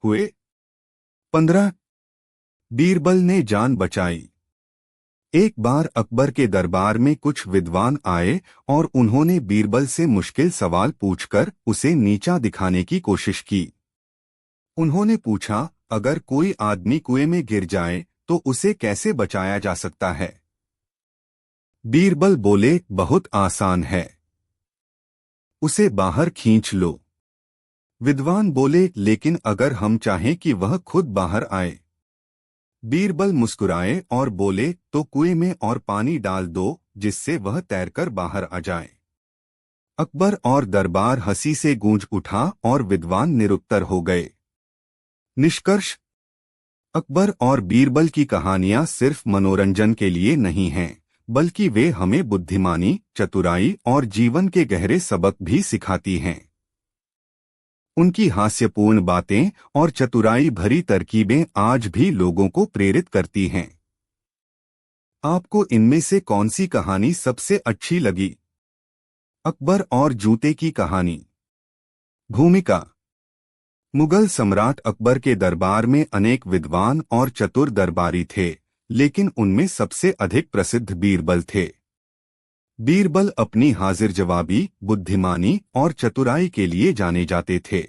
हुए। 15। बीरबल ने जान बचाई। एक बार अकबर के दरबार में कुछ विद्वान आए और उन्होंने बीरबल से मुश्किल सवाल पूछकर उसे नीचा दिखाने की कोशिश की। उन्होंने पूछा, अगर कोई आदमी कुएं में गिर जाए तो उसे कैसे बचाया जा सकता है? बीरबल बोले, बहुत आसान है, उसे बाहर खींच लो। विद्वान बोले, लेकिन अगर हम चाहें कि वह खुद बाहर आए? बीरबल मुस्कुराए और बोले, तो कुएं में और पानी डाल दो जिससे वह तैरकर बाहर आ जाए। अकबर और दरबार हंसी से गूंज उठा और विद्वान निरुत्तर हो गए। निष्कर्ष: अकबर और बीरबल की कहानियां सिर्फ मनोरंजन के लिए नहीं हैं, बल्कि वे हमें बुद्धिमानी, चतुराई और जीवन के गहरे सबक भी सिखाती हैं। उनकी हास्यपूर्ण बातें और चतुराई भरी तरकीबें आज भी लोगों को प्रेरित करती हैं। आपको इनमें से कौन सी कहानी सबसे अच्छी लगी? अकबर और जूते की कहानी। भूमिका: मुगल सम्राट अकबर के दरबार में अनेक विद्वान और चतुर दरबारी थे, लेकिन उनमें सबसे अधिक प्रसिद्ध बीरबल थे। बीरबल अपनी हाजिर जवाबी, बुद्धिमानी और चतुराई के लिए जाने जाते थे।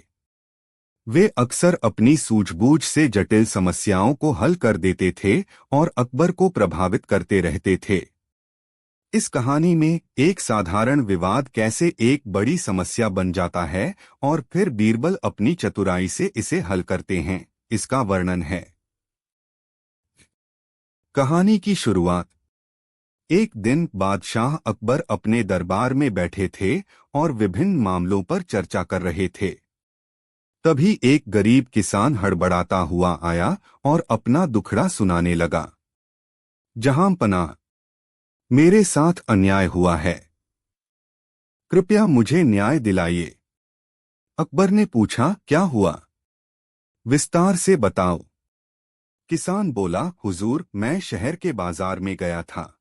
वे अक्सर अपनी सूझबूझ से जटिल समस्याओं को हल कर देते थे और अकबर को प्रभावित करते रहते थे। इस कहानी में एक साधारण विवाद कैसे एक बड़ी समस्या बन जाता है और फिर बीरबल अपनी चतुराई से इसे हल करते हैं, इसका वर्णन है। कहानी की शुरुआत: एक दिन बादशाह अकबर अपने दरबार में बैठे थे और विभिन्न मामलों पर चर्चा कर रहे थे। तभी एक गरीब किसान हड़बड़ाता हुआ आया और अपना दुखड़ा सुनाने लगा। जहांपनाह, मेरे साथ अन्याय हुआ है, कृपया मुझे न्याय दिलाइए। अकबर ने पूछा, क्या हुआ? विस्तार से बताओ। किसान बोला, हुजूर, मैं शहर के बाजार में गया था।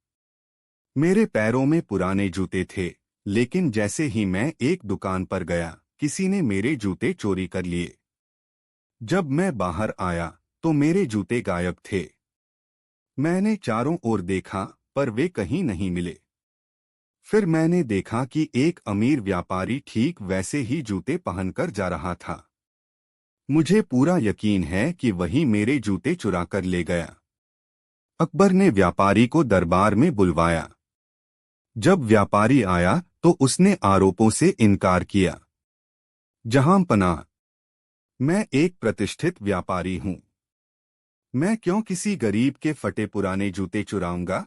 मेरे पैरों में पुराने जूते थे, लेकिन जैसे ही मैं एक दुकान पर गया, किसी ने मेरे जूते चोरी कर लिए। जब मैं बाहर आया तो मेरे जूते गायब थे। मैंने चारों ओर देखा, पर वे कहीं नहीं मिले। फिर मैंने देखा कि एक अमीर व्यापारी ठीक वैसे ही जूते पहनकर जा रहा था। मुझे पूरा यकीन है कि वही मेरे जूते चुरा कर ले गया। अकबर ने व्यापारी को दरबार में बुलवाया। जब व्यापारी आया तो उसने आरोपों से इनकार किया। जहांपनाह, मैं एक प्रतिष्ठित व्यापारी हूं। मैं क्यों किसी गरीब के फटे पुराने जूते चुराऊंगा?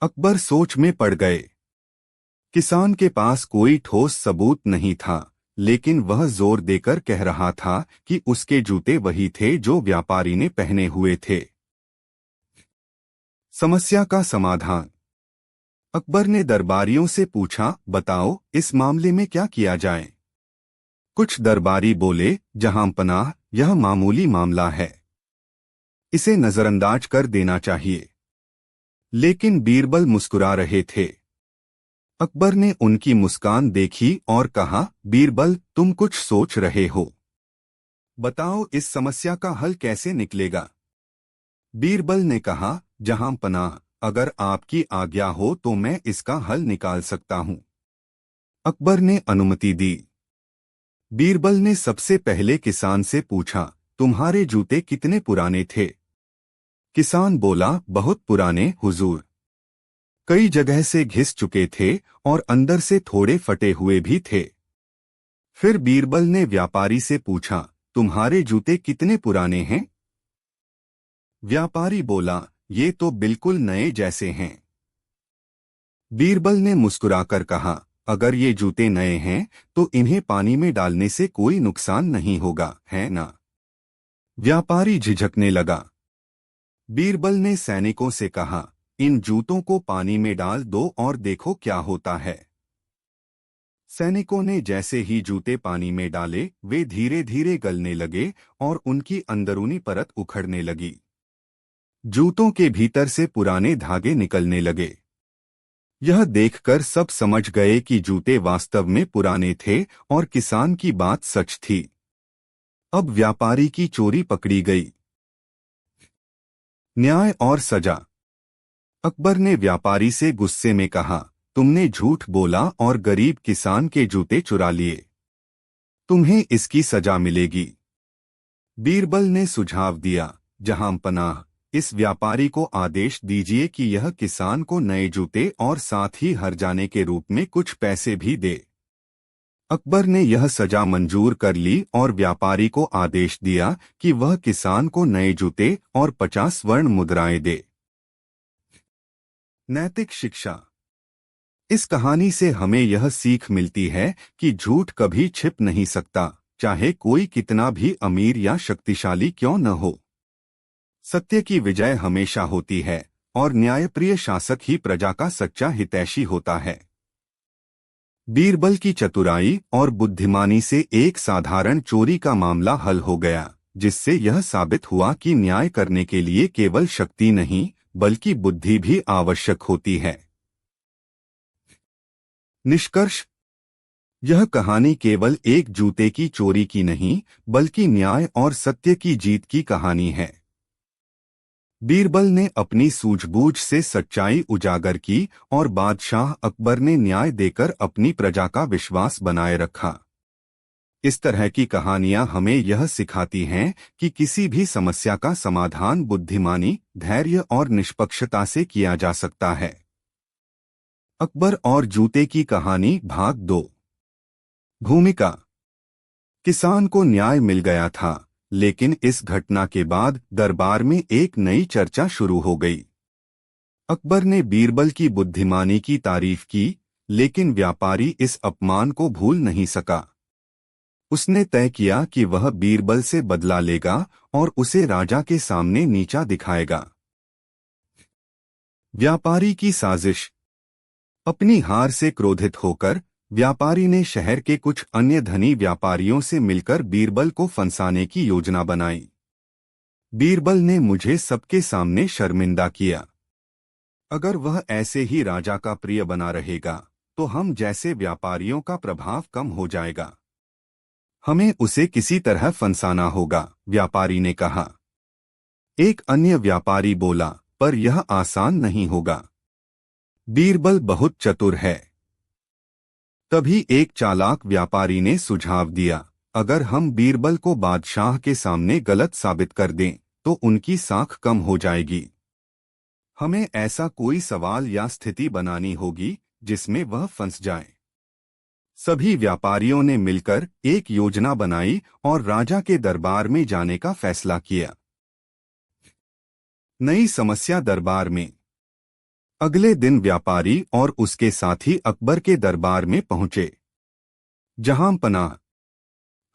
अकबर सोच में पड़ गए। किसान के पास कोई ठोस सबूत नहीं था, लेकिन वह जोर देकर कह रहा था कि उसके जूते वही थे जो व्यापारी ने पहने हुए थे। समस्या का समाधान: अकबर ने दरबारियों से पूछा, बताओ, इस मामले में क्या किया जाए? कुछ दरबारी बोले, जहांपनाह, यह मामूली मामला है, इसे नजरअंदाज कर देना चाहिए। लेकिन बीरबल मुस्कुरा रहे थे। अकबर ने उनकी मुस्कान देखी और कहा, बीरबल, तुम कुछ सोच रहे हो। बताओ, इस समस्या का हल कैसे निकलेगा? बीरबल ने कहा, जहांपनाह, अगर आपकी आज्ञा हो तो मैं इसका हल निकाल सकता हूं। अकबर ने अनुमति दी। बीरबल ने सबसे पहले किसान से पूछा, तुम्हारे जूते कितने पुराने थे? किसान बोला, बहुत पुराने हुजूर। कई जगह से घिस चुके थे और अंदर से थोड़े फटे हुए भी थे। फिर बीरबल ने व्यापारी से पूछा, तुम्हारे जूते कितने पुराने हैं? व्यापारी बोला, ये तो बिल्कुल नए जैसे हैं। बीरबल ने मुस्कुराकर कहा, अगर ये जूते नए हैं तो इन्हें पानी में डालने से कोई नुकसान नहीं होगा, है ना? व्यापारी झिझकने लगा। बीरबल ने सैनिकों से कहा, इन जूतों को पानी में डाल दो और देखो क्या होता है। सैनिकों ने जैसे ही जूते पानी में डाले, वे धीरे धीरे गलने लगे और उनकी अंदरूनी परत उखड़ने लगी। जूतों के भीतर से पुराने धागे निकलने लगे। यह देखकर सब समझ गए कि जूते वास्तव में पुराने थे और किसान की बात सच थी। अब व्यापारी की चोरी पकड़ी गई। न्याय और सजा। अकबर ने व्यापारी से गुस्से में कहा, तुमने झूठ बोला और गरीब किसान के जूते चुरा लिए। तुम्हें इसकी सजा मिलेगी। बीरबल ने सुझाव दिया, जहां पनाह, इस व्यापारी को आदेश दीजिए कि यह किसान को नए जूते और साथ ही हर जाने के रूप में कुछ पैसे भी दे। अकबर ने यह सजा मंजूर कर ली और व्यापारी को आदेश दिया कि वह किसान को नए जूते और 50 स्वर्ण मुद्राएं दे। नैतिक शिक्षा। इस कहानी से हमें यह सीख मिलती है कि झूठ कभी छिप नहीं सकता, चाहे कोई कितना भी अमीर या शक्तिशाली क्यों न हो। सत्य की विजय हमेशा होती है और न्यायप्रिय शासक ही प्रजा का सच्चा हितैषी होता है। बीरबल की चतुराई और बुद्धिमानी से एक साधारण चोरी का मामला हल हो गया, जिससे यह साबित हुआ कि न्याय करने के लिए केवल शक्ति नहीं बल्कि बुद्धि भी आवश्यक होती है। निष्कर्ष। यह कहानी केवल एक जूते की चोरी की नहीं बल्कि न्याय और सत्य की जीत की कहानी है। बीरबल ने अपनी सूझबूझ से सच्चाई उजागर की और बादशाह अकबर ने न्याय देकर अपनी प्रजा का विश्वास बनाए रखा। इस तरह की कहानियां हमें यह सिखाती हैं कि किसी भी समस्या का समाधान बुद्धिमानी, धैर्य और निष्पक्षता से किया जा सकता है। अकबर और जूते की कहानी भाग 2। भूमिका। किसान को न्याय मिल गया था, लेकिन इस घटना के बाद दरबार में एक नई चर्चा शुरू हो गई। अकबर ने बीरबल की बुद्धिमानी की तारीफ की, लेकिन व्यापारी इस अपमान को भूल नहीं सका। उसने तय किया कि वह बीरबल से बदला लेगा और उसे राजा के सामने नीचा दिखाएगा। व्यापारी की साजिश। अपनी हार से क्रोधित होकर व्यापारी ने शहर के कुछ अन्य धनी व्यापारियों से मिलकर बीरबल को फंसाने की योजना बनाई। बीरबल ने मुझे सबके सामने शर्मिंदा किया। अगर वह ऐसे ही राजा का प्रिय बना रहेगा तो हम जैसे व्यापारियों का प्रभाव कम हो जाएगा। हमें उसे किसी तरह फंसाना होगा, व्यापारी ने कहा। एक अन्य व्यापारी बोला, पर यह आसान नहीं होगा। बीरबल बहुत चतुर है। तभी एक चालाक व्यापारी ने सुझाव दिया, अगर हम बीरबल को बादशाह के सामने गलत साबित कर दें तो उनकी साख कम हो जाएगी। हमें ऐसा कोई सवाल या स्थिति बनानी होगी जिसमें वह फंस जाए। सभी व्यापारियों ने मिलकर एक योजना बनाई और राजा के दरबार में जाने का फैसला किया। नई समस्या दरबार में। अगले दिन व्यापारी और उसके साथी अकबर के दरबार में पहुंचे। जहां पनाह,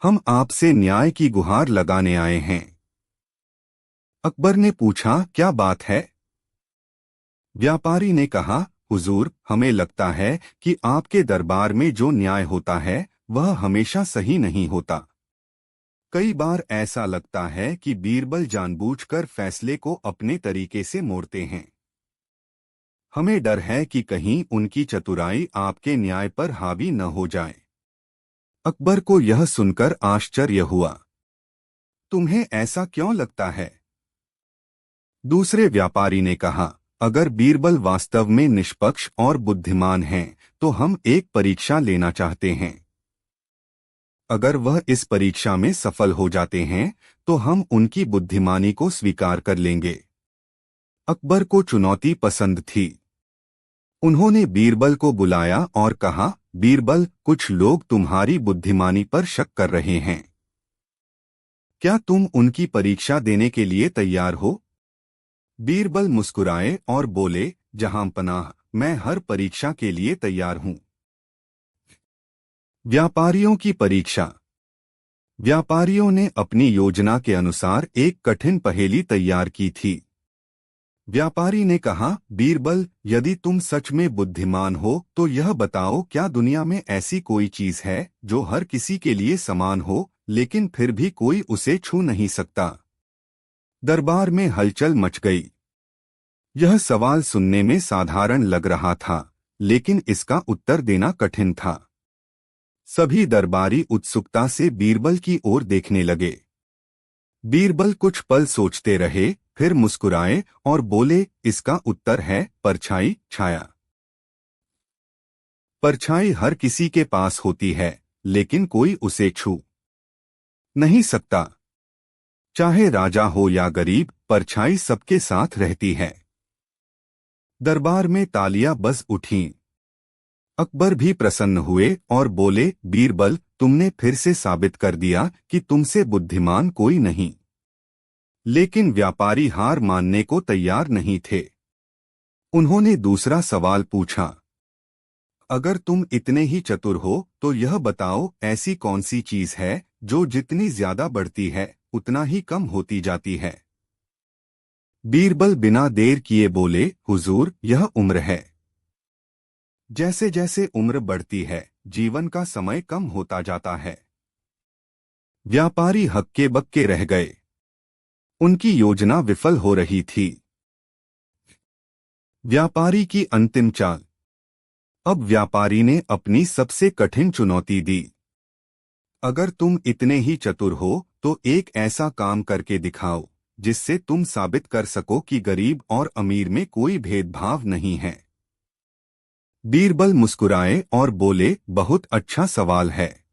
हम आपसे न्याय की गुहार लगाने आए हैं। अकबर ने पूछा, क्या बात है? व्यापारी ने कहा, हुजूर, हमें लगता है कि आपके दरबार में जो न्याय होता है वह हमेशा सही नहीं होता। कई बार ऐसा लगता है कि बीरबल जानबूझकर फैसले को अपने तरीके से मोड़ते हैं। हमें डर है कि कहीं उनकी चतुराई आपके न्याय पर हावी न हो जाए। अकबर को यह सुनकर आश्चर्य हुआ। तुम्हें ऐसा क्यों लगता है? दूसरे व्यापारी ने कहा, अगर बीरबल वास्तव में निष्पक्ष और बुद्धिमान हैं तो हम एक परीक्षा लेना चाहते हैं। अगर वह इस परीक्षा में सफल हो जाते हैं तो हम उनकी बुद्धिमानी को स्वीकार कर लेंगे। अकबर को चुनौती पसंद थी। उन्होंने बीरबल को बुलाया और कहा, बीरबल, कुछ लोग तुम्हारी बुद्धिमानी पर शक कर रहे हैं। क्या तुम उनकी परीक्षा देने के लिए तैयार हो? बीरबल मुस्कुराए और बोले, जहां पनाह, मैं हर परीक्षा के लिए तैयार हूं। व्यापारियों की परीक्षा। व्यापारियों ने अपनी योजना के अनुसार एक कठिन पहेली तैयार की थी। व्यापारी ने कहा, बीरबल, यदि तुम सच में बुद्धिमान हो तो यह बताओ, क्या दुनिया में ऐसी कोई चीज है जो हर किसी के लिए समान हो लेकिन फिर भी कोई उसे छू नहीं सकता? दरबार में हलचल मच गई। यह सवाल सुनने में साधारण लग रहा था, लेकिन इसका उत्तर देना कठिन था। सभी दरबारी उत्सुकता से बीरबल की ओर देखने लगे। बीरबल कुछ पल सोचते रहे, फिर मुस्कुराए और बोले, इसका उत्तर है परछाई, छाया। परछाई हर किसी के पास होती है, लेकिन कोई उसे छू नहीं सकता। चाहे राजा हो या गरीब, परछाई सबके साथ रहती है। दरबार में तालियां बज उठीं। अकबर भी प्रसन्न हुए और बोले, बीरबल, तुमने फिर से साबित कर दिया कि तुमसे बुद्धिमान कोई नहीं। लेकिन व्यापारी हार मानने को तैयार नहीं थे। उन्होंने दूसरा सवाल पूछा, अगर तुम इतने ही चतुर हो तो यह बताओ, ऐसी कौन सी चीज है जो जितनी ज्यादा बढ़ती है उतना ही कम होती जाती है। बीरबल बिना देर किए बोले, हुजूर, यह उम्र है। जैसे जैसे उम्र बढ़ती है, जीवन का समय कम होता जाता है। व्यापारी हक्के बक्के रह गए। उनकी योजना विफल हो रही थी। व्यापारी की अंतिम चाल। अब व्यापारी ने अपनी सबसे कठिन चुनौती दी। अगर तुम इतने ही चतुर हो तो एक ऐसा काम करके दिखाओ जिससे तुम साबित कर सको कि गरीब और अमीर में कोई भेदभाव नहीं है। बीरबल मुस्कुराए और बोले, बहुत अच्छा सवाल है,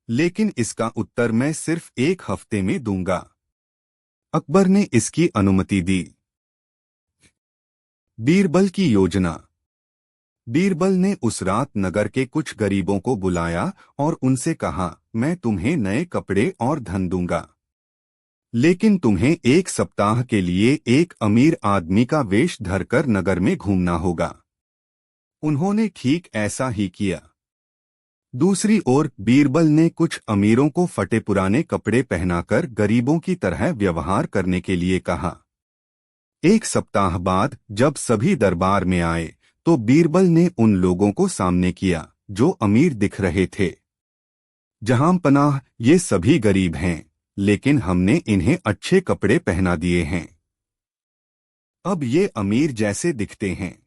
लेकिन इसका उत्तर मैं सिर्फ 1 हफ्ते में दूंगा। अकबर ने इसकी अनुमति दी। बीरबल की योजना। बीरबल ने उस रात नगर के कुछ गरीबों को बुलाया और उनसे कहा, मैं तुम्हें नए कपड़े और धन दूंगा, लेकिन तुम्हें 1 सप्ताह के लिए एक अमीर आदमी का वेश धरकर नगर में घूमना होगा। उन्होंने ठीक ऐसा ही किया। दूसरी ओर बीरबल ने कुछ अमीरों को फटे पुराने कपड़े पहनाकर गरीबों की तरह व्यवहार करने के लिए कहा। 1 सप्ताह बाद जब सभी दरबार में आए तो बीरबल ने उन लोगों को सामने किया जो अमीर दिख रहे थे। जहांपनाह, ये सभी गरीब हैं, लेकिन हमने इन्हें अच्छे कपड़े पहना दिए हैं। अब ये अमीर जैसे दिखते हैं।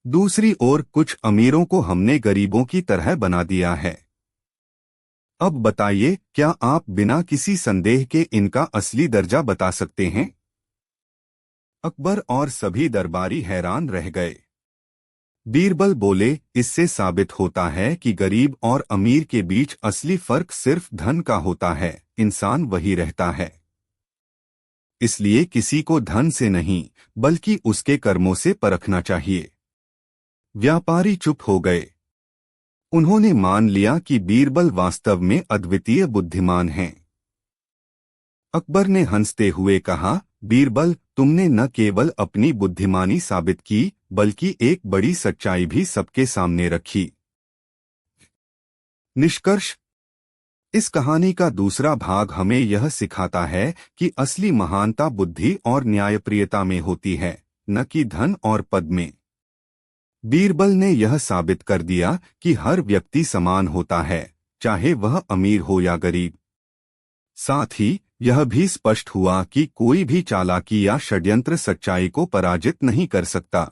दूसरी ओर कुछ अमीरों को हमने गरीबों की तरह बना दिया है। अब बताइए, क्या आप बिना किसी संदेह के इनका असली दर्जा बता सकते हैं? अकबर और सभी दरबारी हैरान रह गए। बीरबल बोले, इससे साबित होता है कि गरीब और अमीर के बीच असली फर्क सिर्फ धन का होता है, इंसान वही रहता है। इसलिए किसी को धन से नहीं बल्कि उसके कर्मों से परखना चाहिए। व्यापारी चुप हो गए। उन्होंने मान लिया कि बीरबल वास्तव में अद्वितीय बुद्धिमान हैं। अकबर ने हंसते हुए कहा, बीरबल, तुमने न केवल अपनी बुद्धिमानी साबित की बल्कि एक बड़ी सच्चाई भी सबके सामने रखी। निष्कर्ष। इस कहानी का दूसरा भाग हमें यह सिखाता है कि असली महानता बुद्धि और न्यायप्रियता में होती है, न कि धन और पद में। बीरबल ने यह साबित कर दिया कि हर व्यक्ति समान होता है, चाहे वह अमीर हो या गरीब। साथ ही यह भी स्पष्ट हुआ कि कोई भी चालाकी या षड्यंत्र सच्चाई को पराजित नहीं कर सकता।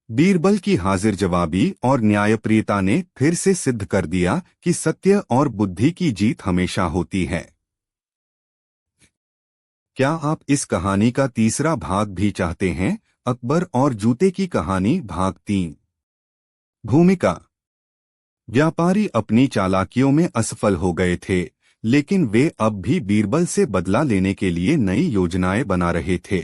बीरबल की हाजिर जवाबी और न्यायप्रियता ने फिर से सिद्ध कर दिया कि सत्य और बुद्धि की जीत हमेशा होती है। क्या आप इस कहानी का तीसरा भाग भी चाहते हैं? अकबर और जूते की कहानी भाग 3। भूमिका। व्यापारी अपनी चालाकियों में असफल हो गए थे, लेकिन वे अब भी बीरबल से बदला लेने के लिए नई योजनाएं बना रहे थे।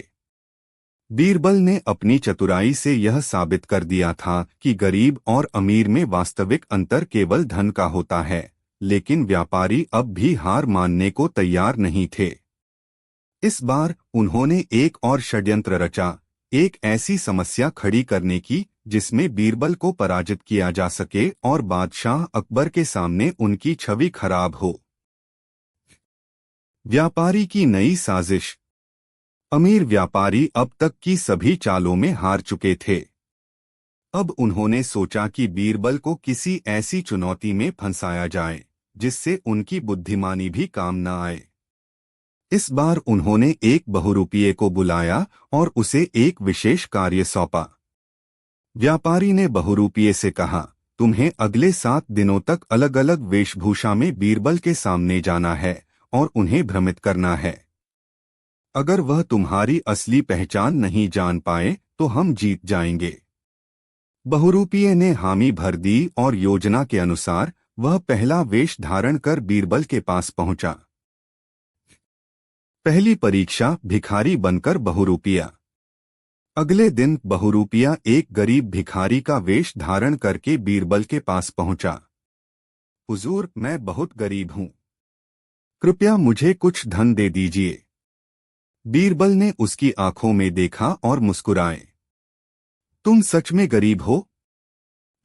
बीरबल ने अपनी चतुराई से यह साबित कर दिया था कि गरीब और अमीर में वास्तविक अंतर केवल धन का होता है, लेकिन व्यापारी अब भी हार मानने को तैयार नहीं थे। इस बार उन्होंने एक और षड्यंत्र रचा, एक ऐसी समस्या खड़ी करने की जिसमें बीरबल को पराजित किया जा सके और बादशाह अकबर के सामने उनकी छवि खराब हो। व्यापारी की नई साजिश। अमीर व्यापारी अब तक की सभी चालों में हार चुके थे। अब उन्होंने सोचा कि बीरबल को किसी ऐसी चुनौती में फंसाया जाए जिससे उनकी बुद्धिमानी भी काम न आए। इस बार उन्होंने एक बहुरूपिये को बुलाया और उसे एक विशेष कार्य सौंपा। व्यापारी ने बहुरूपिये से कहा, तुम्हें अगले 7 दिनों तक अलग अलग वेशभूषा में बीरबल के सामने जाना है और उन्हें भ्रमित करना है। अगर वह तुम्हारी असली पहचान नहीं जान पाए तो हम जीत जाएंगे। बहुरूपिये ने हामी भर दी और योजना के अनुसार वह पहला वेश धारण कर बीरबल के पास पहुंचा। पहली परीक्षा, भिखारी बनकर बहुरूपिया। अगले दिन बहुरूपिया एक गरीब भिखारी का वेश धारण करके बीरबल के पास पहुंचा। हुजूर, मैं बहुत गरीब हूं, कृपया मुझे कुछ धन दे दीजिए। बीरबल ने उसकी आंखों में देखा और मुस्कुराए। तुम सच में गरीब हो?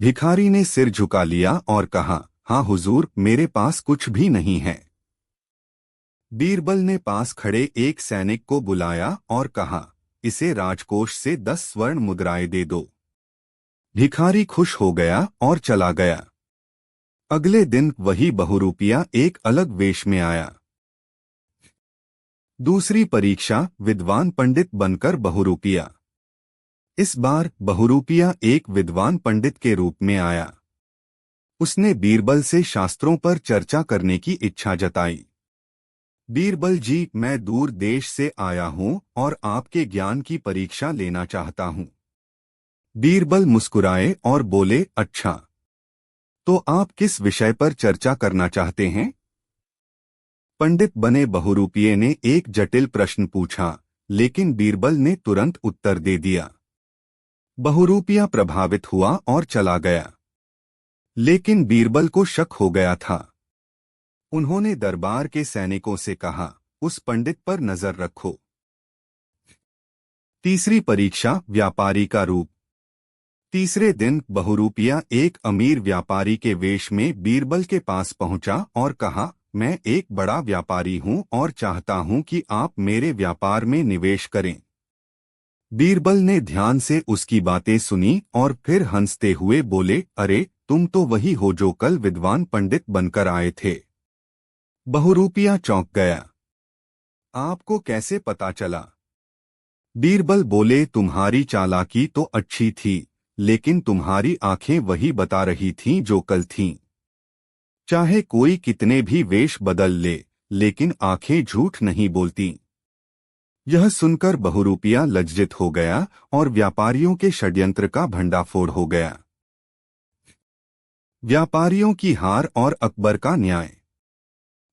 भिखारी ने सिर झुका लिया और कहा, हाँ हुजूर, मेरे पास कुछ भी नहीं है। बीरबल ने पास खड़े एक सैनिक को बुलाया और कहा, इसे राजकोष से 10 स्वर्ण मुद्राएं दे दो। भिखारी खुश हो गया और चला गया। अगले दिन वही बहुरूपिया एक अलग वेश में आया। दूसरी परीक्षा, विद्वान पंडित बनकर बहुरूपिया। इस बार बहुरूपिया एक विद्वान पंडित के रूप में आया। उसने बीरबल से शास्त्रों पर चर्चा करने की इच्छा जताई। बीरबल जी, मैं दूर देश से आया हूं और आपके ज्ञान की परीक्षा लेना चाहता हूं। बीरबल मुस्कुराए और बोले, अच्छा, तो आप किस विषय पर चर्चा करना चाहते हैं? पंडित बने बहुरूपिये ने एक जटिल प्रश्न पूछा, लेकिन बीरबल ने तुरंत उत्तर दे दिया। बहुरूपिया प्रभावित हुआ और चला गया। लेकिन बीरबल को शक हो गया था। उन्होंने दरबार के सैनिकों से कहा, उस पंडित पर नजर रखो। तीसरी परीक्षा, व्यापारी का रूप। तीसरे दिन बहुरूपिया एक अमीर व्यापारी के वेश में बीरबल के पास पहुंचा और कहा, मैं एक बड़ा व्यापारी हूं और चाहता हूं कि आप मेरे व्यापार में निवेश करें। बीरबल ने ध्यान से उसकी बातें सुनी और फिर हंसते हुए बोले, अरे, तुम तो वही हो जो कल विद्वान पंडित बनकर आए थे। बहुरूपिया चौंक गया। आपको कैसे पता चला? बीरबल बोले, तुम्हारी चालाकी तो अच्छी थी, लेकिन तुम्हारी आंखें वही बता रही थीं जो कल थीं। चाहे कोई कितने भी वेश बदल ले, लेकिन आंखें झूठ नहीं बोलती। यह सुनकर बहुरूपिया लज्जित हो गया और व्यापारियों के षड्यंत्र का भंडाफोड़ हो गया। व्यापारियों की हार और अकबर का न्याय।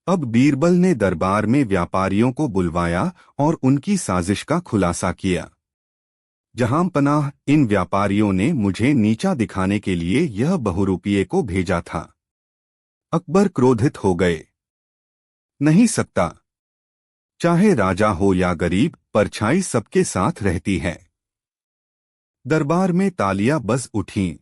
अब बीरबल ने दरबार में व्यापारियों को बुलवाया और उनकी साजिश का खुलासा किया। जहां पनाह, इन व्यापारियों ने मुझे नीचा दिखाने के लिए यह बहुरूपिये को भेजा था। अकबर क्रोधित हो गए। नहीं सकता, चाहे राजा हो या गरीब, परछाई सबके साथ रहती है। दरबार में तालियां बज उठीं।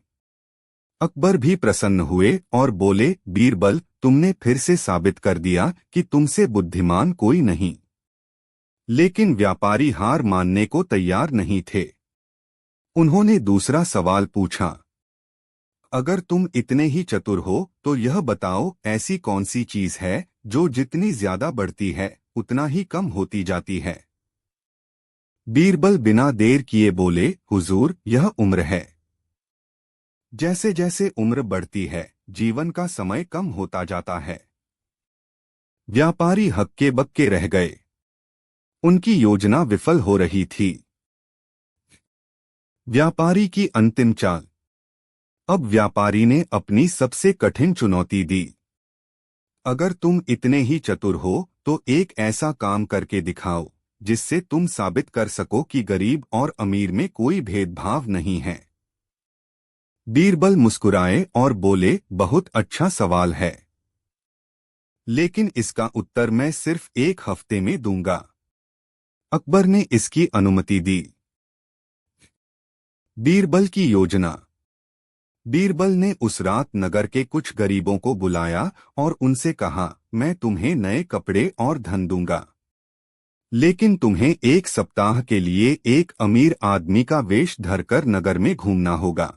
अकबर भी प्रसन्न हुए और बोले, बीरबल, तुमने फिर से साबित कर दिया कि तुमसे बुद्धिमान कोई नहीं। लेकिन व्यापारी हार मानने को तैयार नहीं थे। उन्होंने दूसरा सवाल पूछा, अगर तुम इतने ही चतुर हो तो यह बताओ, ऐसी कौन सी चीज है जो जितनी ज्यादा बढ़ती है उतना ही कम होती जाती है? बीरबल बिना देर किए बोले, हुजूर, यह उम्र है। जैसे जैसे उम्र बढ़ती है, जीवन का समय कम होता जाता है। व्यापारी हक्के बक्के रह गए। उनकी योजना विफल हो रही थी। व्यापारी की अंतिम चाल। अब व्यापारी ने अपनी सबसे कठिन चुनौती दी। अगर तुम इतने ही चतुर हो तो एक ऐसा काम करके दिखाओ जिससे तुम साबित कर सको कि गरीब और अमीर में कोई भेदभाव नहीं है। बीरबल मुस्कुराए और बोले, बहुत अच्छा सवाल है, लेकिन इसका उत्तर मैं सिर्फ 1 हफ्ते में दूंगा। अकबर ने इसकी अनुमति दी। बीरबल की योजना। बीरबल ने उस रात नगर के कुछ गरीबों को बुलाया और उनसे कहा, मैं तुम्हें नए कपड़े और धन दूंगा, लेकिन तुम्हें 1 सप्ताह के लिए एक अमीर आदमी का वेश धरकर नगर में घूमना होगा।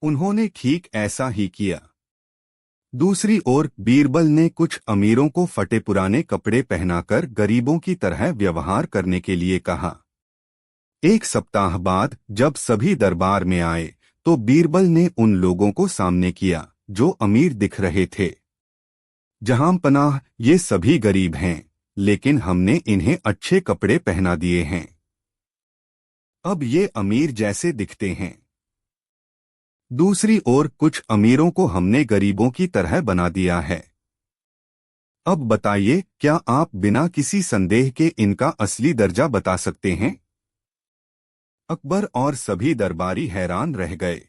उन्होंने ठीक ऐसा ही किया। दूसरी ओर बीरबल ने कुछ अमीरों को फटे पुराने कपड़े पहनाकर गरीबों की तरह व्यवहार करने के लिए कहा। 1 सप्ताह बाद जब सभी दरबार में आए तो बीरबल ने उन लोगों को सामने किया जो अमीर दिख रहे थे। जहां पनाह, ये सभी गरीब हैं, लेकिन हमने इन्हें अच्छे कपड़े पहना दिए हैं। अब ये अमीर जैसे दिखते हैं। दूसरी ओर कुछ अमीरों को हमने गरीबों की तरह बना दिया है। अब बताइए, क्या आप बिना किसी संदेह के इनका असली दर्जा बता सकते हैं? अकबर और सभी दरबारी हैरान रह गए।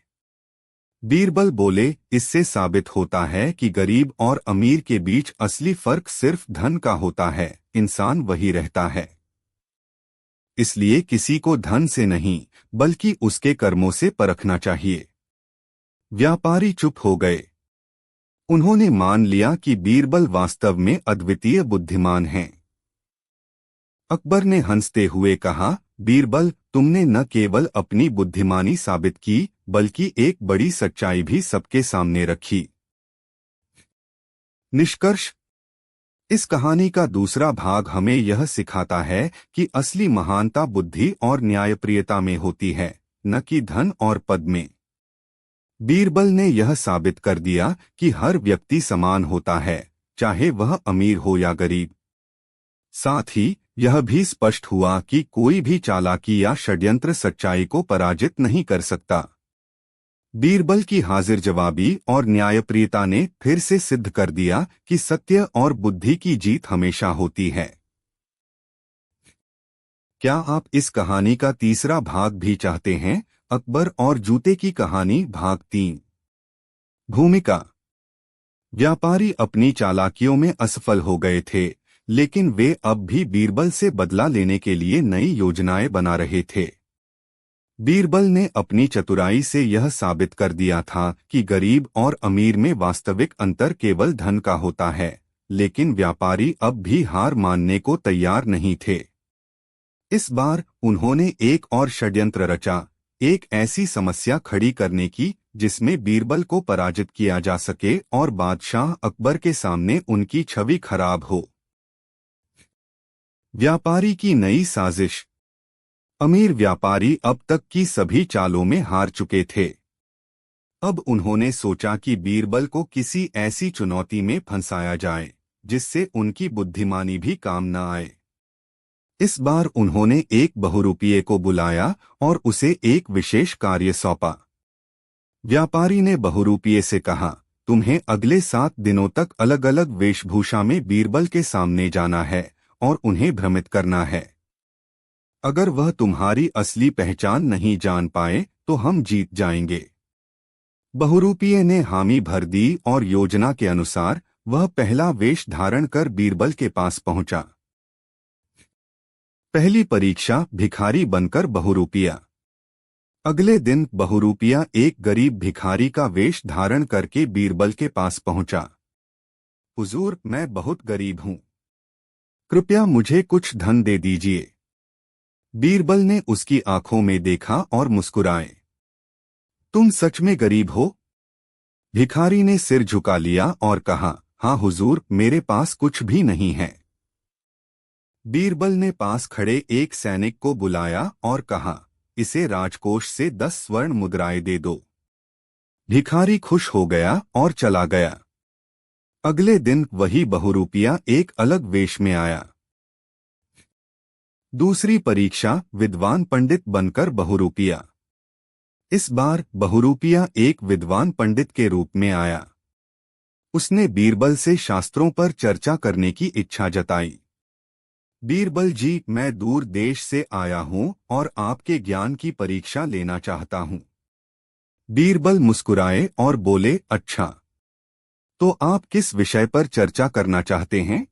बीरबल बोले, इससे साबित होता है कि गरीब और अमीर के बीच असली फर्क सिर्फ धन का होता है, इंसान वही रहता है। इसलिए किसी को धन से नहीं, बल्कि उसके कर्मों से परखना चाहिए। व्यापारी चुप हो गए। उन्होंने मान लिया कि बीरबल वास्तव में अद्वितीय बुद्धिमान हैं। अकबर ने हंसते हुए कहा, बीरबल, तुमने न केवल अपनी बुद्धिमानी साबित की, बल्कि एक बड़ी सच्चाई भी सबके सामने रखी। निष्कर्ष, इस कहानी का दूसरा भाग हमें यह सिखाता है कि असली महानता बुद्धि और न्यायप्रियता में होती है, न कि धन और पद में। बीरबल ने यह साबित कर दिया कि हर व्यक्ति समान होता है, चाहे वह अमीर हो या गरीब। साथ ही यह भी स्पष्ट हुआ कि कोई भी चालाकी या षड्यंत्र सच्चाई को पराजित नहीं कर सकता। बीरबल की हाजिर जवाबी और न्यायप्रियता ने फिर से सिद्ध कर दिया कि सत्य और बुद्धि की जीत हमेशा होती है। क्या आप इस कहानी का तीसरा भाग भी चाहते हैं? अकबर और जूते की कहानी भाग 3। भूमिका। व्यापारी अपनी चालाकियों में असफल हो गए थे, लेकिन वे अब भी बीरबल से बदला लेने के लिए नई योजनाएं बना रहे थे। बीरबल ने अपनी चतुराई से यह साबित कर दिया था कि गरीब और अमीर में वास्तविक अंतर केवल धन का होता है, लेकिन व्यापारी अब भी हार मानने को तैयार नहीं थे। इस बार उन्होंने एक और षड्यंत्र रचा, एक ऐसी समस्या खड़ी करने की जिसमें बीरबल को पराजित किया जा सके और बादशाह अकबर के सामने उनकी छवि खराब हो। व्यापारी की नई साजिश। अमीर व्यापारी अब तक की सभी चालों में हार चुके थे। अब उन्होंने सोचा कि बीरबल को किसी ऐसी चुनौती में फंसाया जाए जिससे उनकी बुद्धिमानी भी काम न आए। इस बार उन्होंने एक बहुरूपिये को बुलाया और उसे एक विशेष कार्य सौंपा। व्यापारी ने बहुरूपिये से कहा, तुम्हें अगले 7 दिनों तक अलग अलग वेशभूषा में बीरबल के सामने जाना है और उन्हें भ्रमित करना है। अगर वह तुम्हारी असली पहचान नहीं जान पाए तो हम जीत जाएंगे। बहुरूपिये ने हामी भर दी और योजना के अनुसार वह पहला वेश धारण कर बीरबल के पास पहुंचा। पहली परीक्षा, भिखारी बनकर बहुरूपिया। अगले दिन बहुरूपिया एक गरीब भिखारी का वेश धारण करके बीरबल के पास पहुंचा। हुजूर, मैं बहुत गरीब हूं, कृपया मुझे कुछ धन दे दीजिए। बीरबल ने उसकी आंखों में देखा और मुस्कुराए। तुम सच में गरीब हो? भिखारी ने सिर झुका लिया और कहा, हाँ हुजूर, मेरे पास कुछ भी नहीं है। बीरबल ने पास खड़े एक सैनिक को बुलाया और कहा, इसे राजकोष से 10 स्वर्ण मुद्राएं दे दो। भिखारी खुश हो गया और चला गया। अगले दिन वही बहुरूपिया एक अलग वेश में आया। दूसरी परीक्षा, विद्वान पंडित बनकर बहुरूपिया। इस बार बहुरूपिया एक विद्वान पंडित के रूप में आया। उसने बीरबल से शास्त्रों पर चर्चा करने की इच्छा जताई। बीरबल जी, मैं दूर देश से आया हूं और आपके ज्ञान की परीक्षा लेना चाहता हूं। बीरबल मुस्कुराए और बोले, अच्छा, तो आप किस विषय पर चर्चा करना चाहते हैं?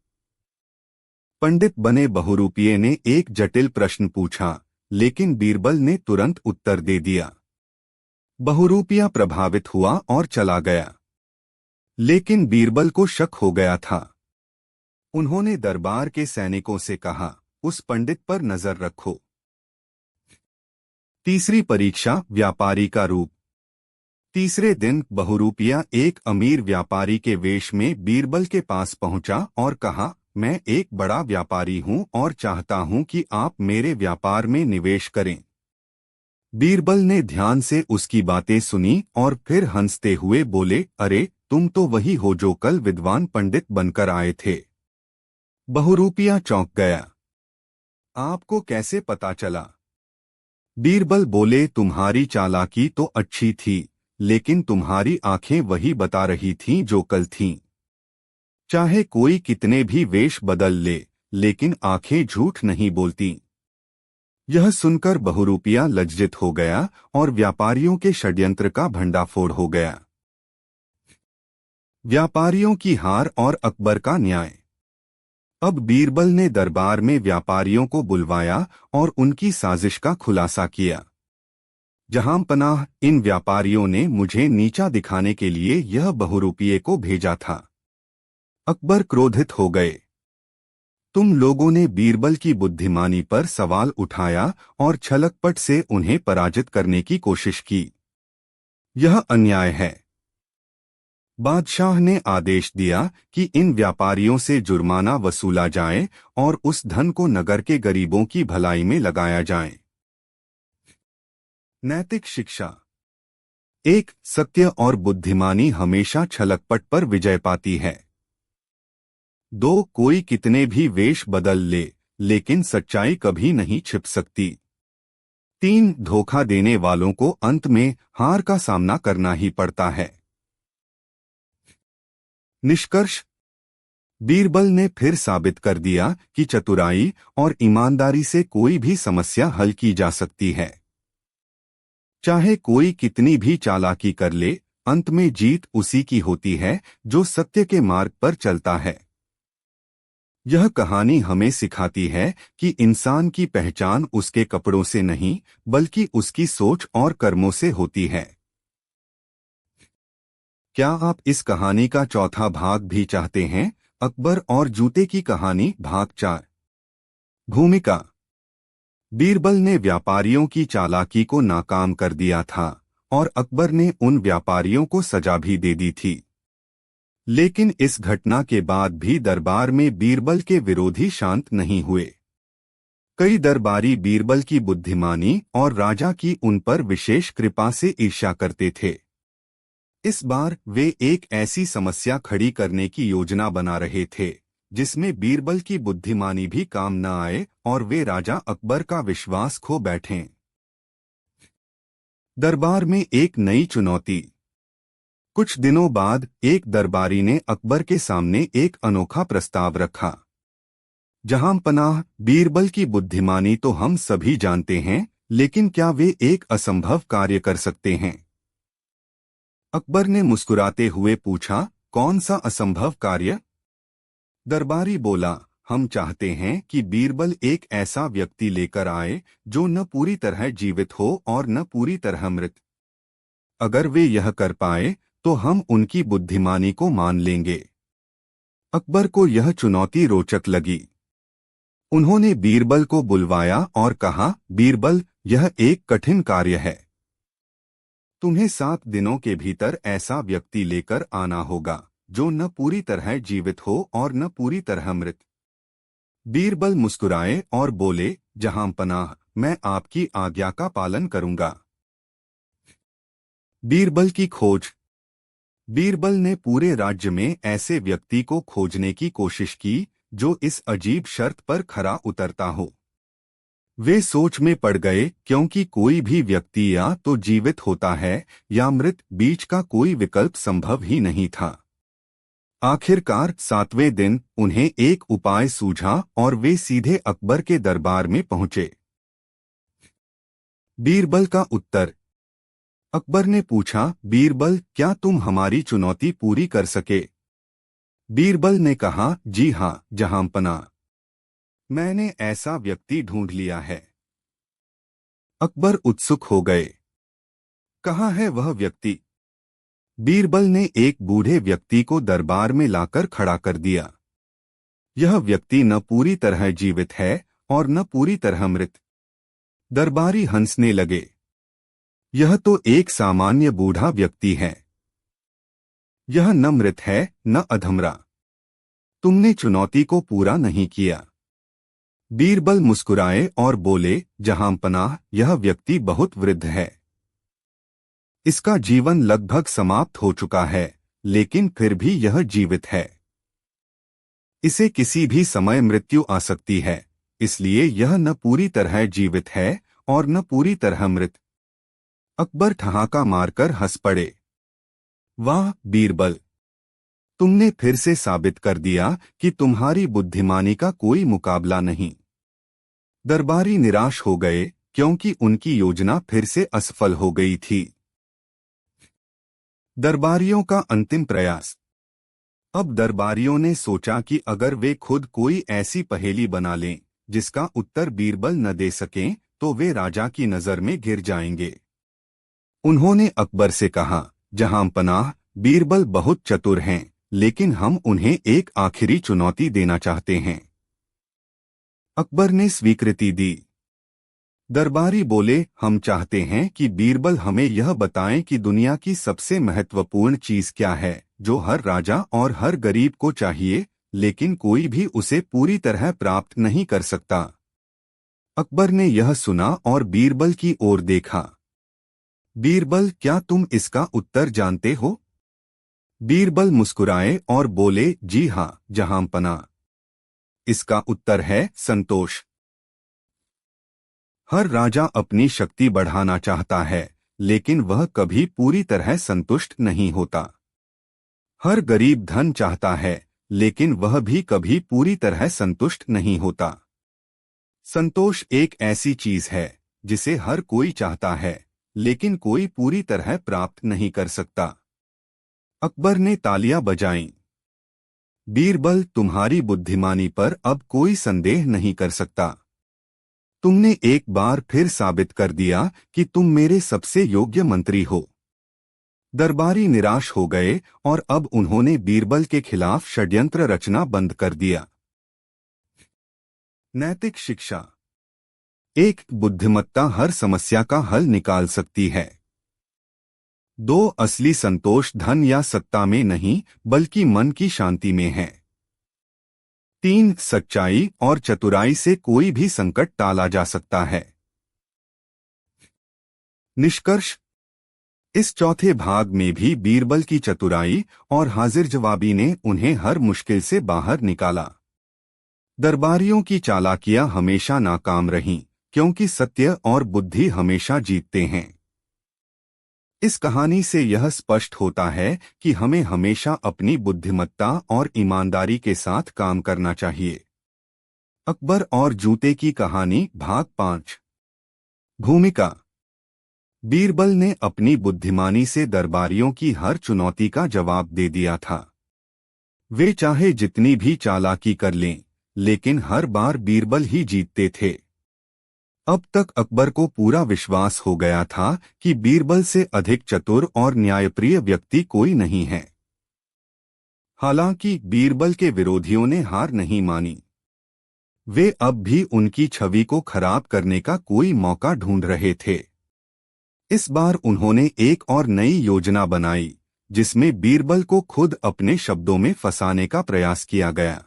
पंडित बने बहुरूपिये ने एक जटिल प्रश्न पूछा, लेकिन बीरबल ने तुरंत उत्तर दे दिया। बहुरूपिया प्रभावित हुआ और चला गया। लेकिन बीरबल को शक हो गया था। उन्होंने दरबार के सैनिकों से कहा, उस पंडित पर नजर रखो। तीसरी परीक्षा, व्यापारी का रूप। तीसरे दिन बहुरूपिया एक अमीर व्यापारी के वेश में बीरबल के पास पहुंचा और कहा, मैं एक बड़ा व्यापारी हूं और चाहता हूं कि आप मेरे व्यापार में निवेश करें। बीरबल ने ध्यान से उसकी बातें सुनी और फिर हंसते हुए बोले, अरे, तुम तो वही हो जो कल विद्वान पंडित बनकर आए थे। बहुरूपिया चौंक गया। आपको कैसे पता चला? बीरबल बोले, तुम्हारी चालाकी तो अच्छी थी, लेकिन तुम्हारी आंखें वही बता रही थीं जो कल थीं। चाहे कोई कितने भी वेश बदल ले, लेकिन आंखें झूठ नहीं बोलती। यह सुनकर बहुरूपिया लज्जित हो गया और व्यापारियों के षड्यंत्र का भंडाफोड़ हो गया। व्यापारियों की हार और अकबर का न्याय। अब बीरबल ने दरबार में व्यापारियों को बुलवाया और उनकी साजिश का खुलासा किया। जहांपनाह, इन व्यापारियों ने मुझे नीचा दिखाने के लिए यह बहुरूपिये को भेजा था। अकबर क्रोधित हो गए। तुम लोगों ने बीरबल की बुद्धिमानी पर सवाल उठाया और छलकपट से उन्हें पराजित करने की कोशिश की। यह अन्याय है। बादशाह ने आदेश दिया कि इन व्यापारियों से जुर्माना वसूला जाए और उस धन को नगर के गरीबों की भलाई में लगाया जाए। नैतिक शिक्षा। एक, सत्य और बुद्धिमानी हमेशा छलकपट पर विजय पाती है। 2, कोई कितने भी वेश बदल ले, लेकिन सच्चाई कभी नहीं छिप सकती। 3, धोखा देने वालों को अंत में हार का सामना करना ही पड़ता है। निष्कर्ष। बीरबल ने फिर साबित कर दिया कि चतुराई और ईमानदारी से कोई भी समस्या हल की जा सकती है। चाहे कोई कितनी भी चालाकी कर ले, अंत में जीत उसी की होती है जो सत्य के मार्ग पर चलता है। यह कहानी हमें सिखाती है कि इंसान की पहचान उसके कपड़ों से नहीं, बल्कि उसकी सोच और कर्मों से होती है। क्या आप इस कहानी का चौथा भाग भी चाहते हैं? अकबर और जूते की कहानी भाग 4। भूमिका। बीरबल ने व्यापारियों की चालाकी को नाकाम कर दिया था और अकबर ने उन व्यापारियों को सजा भी दे दी थी। लेकिन इस घटना के बाद भी दरबार में बीरबल के विरोधी शांत नहीं हुए। कई दरबारी बीरबल की बुद्धिमानी और राजा की उन पर विशेष कृपा से ईर्ष्या करते थे। इस बार वे एक ऐसी समस्या खड़ी करने की योजना बना रहे थे जिसमें बीरबल की बुद्धिमानी भी काम न आए और वे राजा अकबर का विश्वास खो बैठें। दरबार में एक नई चुनौती। कुछ दिनों बाद एक दरबारी ने अकबर के सामने एक अनोखा प्रस्ताव रखा। जहांपनाह, बीरबल की बुद्धिमानी तो हम सभी जानते हैं, लेकिन क्या वे एक असंभव कार्य कर सकते हैं? अकबर ने मुस्कुराते हुए पूछा, कौन सा असंभव कार्य? दरबारी बोला, हम चाहते हैं कि बीरबल एक ऐसा व्यक्ति लेकर आए जो न पूरी तरह जीवित हो और न पूरी तरह मृत। अगर वे यह कर पाए तो हम उनकी बुद्धिमानी को मान लेंगे। अकबर को यह चुनौती रोचक लगी। उन्होंने बीरबल को बुलवाया और कहा, बीरबल, यह एक कठिन कार्य है। तुम्हें 7 दिनों के भीतर ऐसा व्यक्ति लेकर आना होगा जो न पूरी तरह जीवित हो और न पूरी तरह मृत। बीरबल मुस्कुराए और बोले, जहांपनाह, मैं आपकी आज्ञा का पालन करूंगा। बीरबल की खोज। बीरबल ने पूरे राज्य में ऐसे व्यक्ति को खोजने की कोशिश की जो इस अजीब शर्त पर खरा उतरता हो। वे सोच में पड़ गए, क्योंकि कोई भी व्यक्ति या तो जीवित होता है या मृत, बीच का कोई विकल्प संभव ही नहीं था। आखिरकार 7वें दिन उन्हें एक उपाय सूझा और वे सीधे अकबर के दरबार में पहुंचे। बीरबल का उत्तर। अकबर ने पूछा, बीरबल, क्या तुम हमारी चुनौती पूरी कर सके? बीरबल ने कहा, जी हाँ जहांपनाह, मैंने ऐसा व्यक्ति ढूंढ लिया है। अकबर उत्सुक हो गए। कहाँ है वह व्यक्ति? बीरबल ने एक बूढ़े व्यक्ति को दरबार में लाकर खड़ा कर दिया। यह व्यक्ति न पूरी तरह जीवित है और न पूरी तरह मृत। दरबारी हंसने लगे। यह तो एक सामान्य बूढ़ा व्यक्ति है। यह न मृत है न अधमरा। तुमने चुनौती को पूरा नहीं किया। बीरबल मुस्कुराए और बोले, जहांपनाह, यह व्यक्ति बहुत वृद्ध है। इसका जीवन लगभग समाप्त हो चुका है, लेकिन फिर भी यह जीवित है। इसे किसी भी समय मृत्यु आ सकती है, इसलिए यह न पूरी तरह जीवित है और न पूरी तरह मृत। अकबर ठहाका मारकर हंस पड़े। वाह बीरबल, तुमने फिर से साबित कर दिया कि तुम्हारी बुद्धिमानी का कोई मुकाबला नहीं। दरबारी निराश हो गए क्योंकि उनकी योजना फिर से असफल हो गई थी। दरबारियों का अंतिम प्रयास। अब दरबारियों ने सोचा कि अगर वे खुद कोई ऐसी पहेली बना लें जिसका उत्तर बीरबल न दे सकें तो वे राजा की नजर में गिर जाएंगे। उन्होंने अकबर से कहा, जहांपनाह, बीरबल बहुत चतुर हैं, लेकिन हम उन्हें एक आखिरी चुनौती देना चाहते हैं। अकबर ने स्वीकृति दी। दरबारी बोले, हम चाहते हैं कि बीरबल हमें यह बताएं कि दुनिया की सबसे महत्वपूर्ण चीज क्या है, जो हर राजा और हर गरीब को चाहिए, लेकिन कोई भी उसे पूरी तरह प्राप्त नहीं कर सकता। अकबर ने यह सुना और बीरबल की ओर देखा। बीरबल, क्या तुम इसका उत्तर जानते हो? बीरबल मुस्कुराए और बोले, जी हाँ जहांपना। इसका उत्तर है संतोष। हर राजा अपनी शक्ति बढ़ाना चाहता है, लेकिन वह कभी पूरी तरह संतुष्ट नहीं होता। हर गरीब धन चाहता है, लेकिन वह भी कभी पूरी तरह संतुष्ट नहीं होता। संतोष एक ऐसी चीज है जिसे हर कोई चाहता है, लेकिन कोई पूरी तरह प्राप्त नहीं कर सकता। अकबर ने तालियां बजाईं। बीरबल, तुम्हारी बुद्धिमानी पर अब कोई संदेह नहीं कर सकता। तुमने एक बार फिर साबित कर दिया कि तुम मेरे सबसे योग्य मंत्री हो। दरबारी निराश हो गए और अब उन्होंने बीरबल के खिलाफ षड्यंत्र रचना बंद कर दिया। नैतिक शिक्षा। एक बुद्धिमत्ता हर समस्या का हल निकाल सकती है। दो, असली संतोष धन या सत्ता में नहीं, बल्कि मन की शांति में है। 3, सच्चाई और चतुराई से कोई भी संकट टाला जा सकता है। निष्कर्ष। इस चौथे भाग में भी बीरबल की चतुराई और हाजिर जवाबी ने उन्हें हर मुश्किल से बाहर निकाला। दरबारियों की चालाकियां हमेशा नाकाम रहीं, क्योंकि सत्य और बुद्धि हमेशा जीतते हैं। इस कहानी से यह स्पष्ट होता है कि हमें हमेशा अपनी बुद्धिमत्ता और ईमानदारी के साथ काम करना चाहिए। अकबर और जूते की कहानी भाग 5। भूमिका। बीरबल ने अपनी बुद्धिमानी से दरबारियों की हर चुनौती का जवाब दे दिया था। वे चाहे जितनी भी चालाकी कर लें, लेकिन हर बार बीरबल ही जीतते थे। अब तक अकबर को पूरा विश्वास हो गया था कि बीरबल से अधिक चतुर और न्यायप्रिय व्यक्ति कोई नहीं है। हालांकि बीरबल के विरोधियों ने हार नहीं मानी। वे अब भी उनकी छवि को खराब करने का कोई मौका ढूंढ रहे थे। इस बार उन्होंने एक और नई योजना बनाई, जिसमें बीरबल को खुद अपने शब्दों में फंसाने का प्रयास किया गया।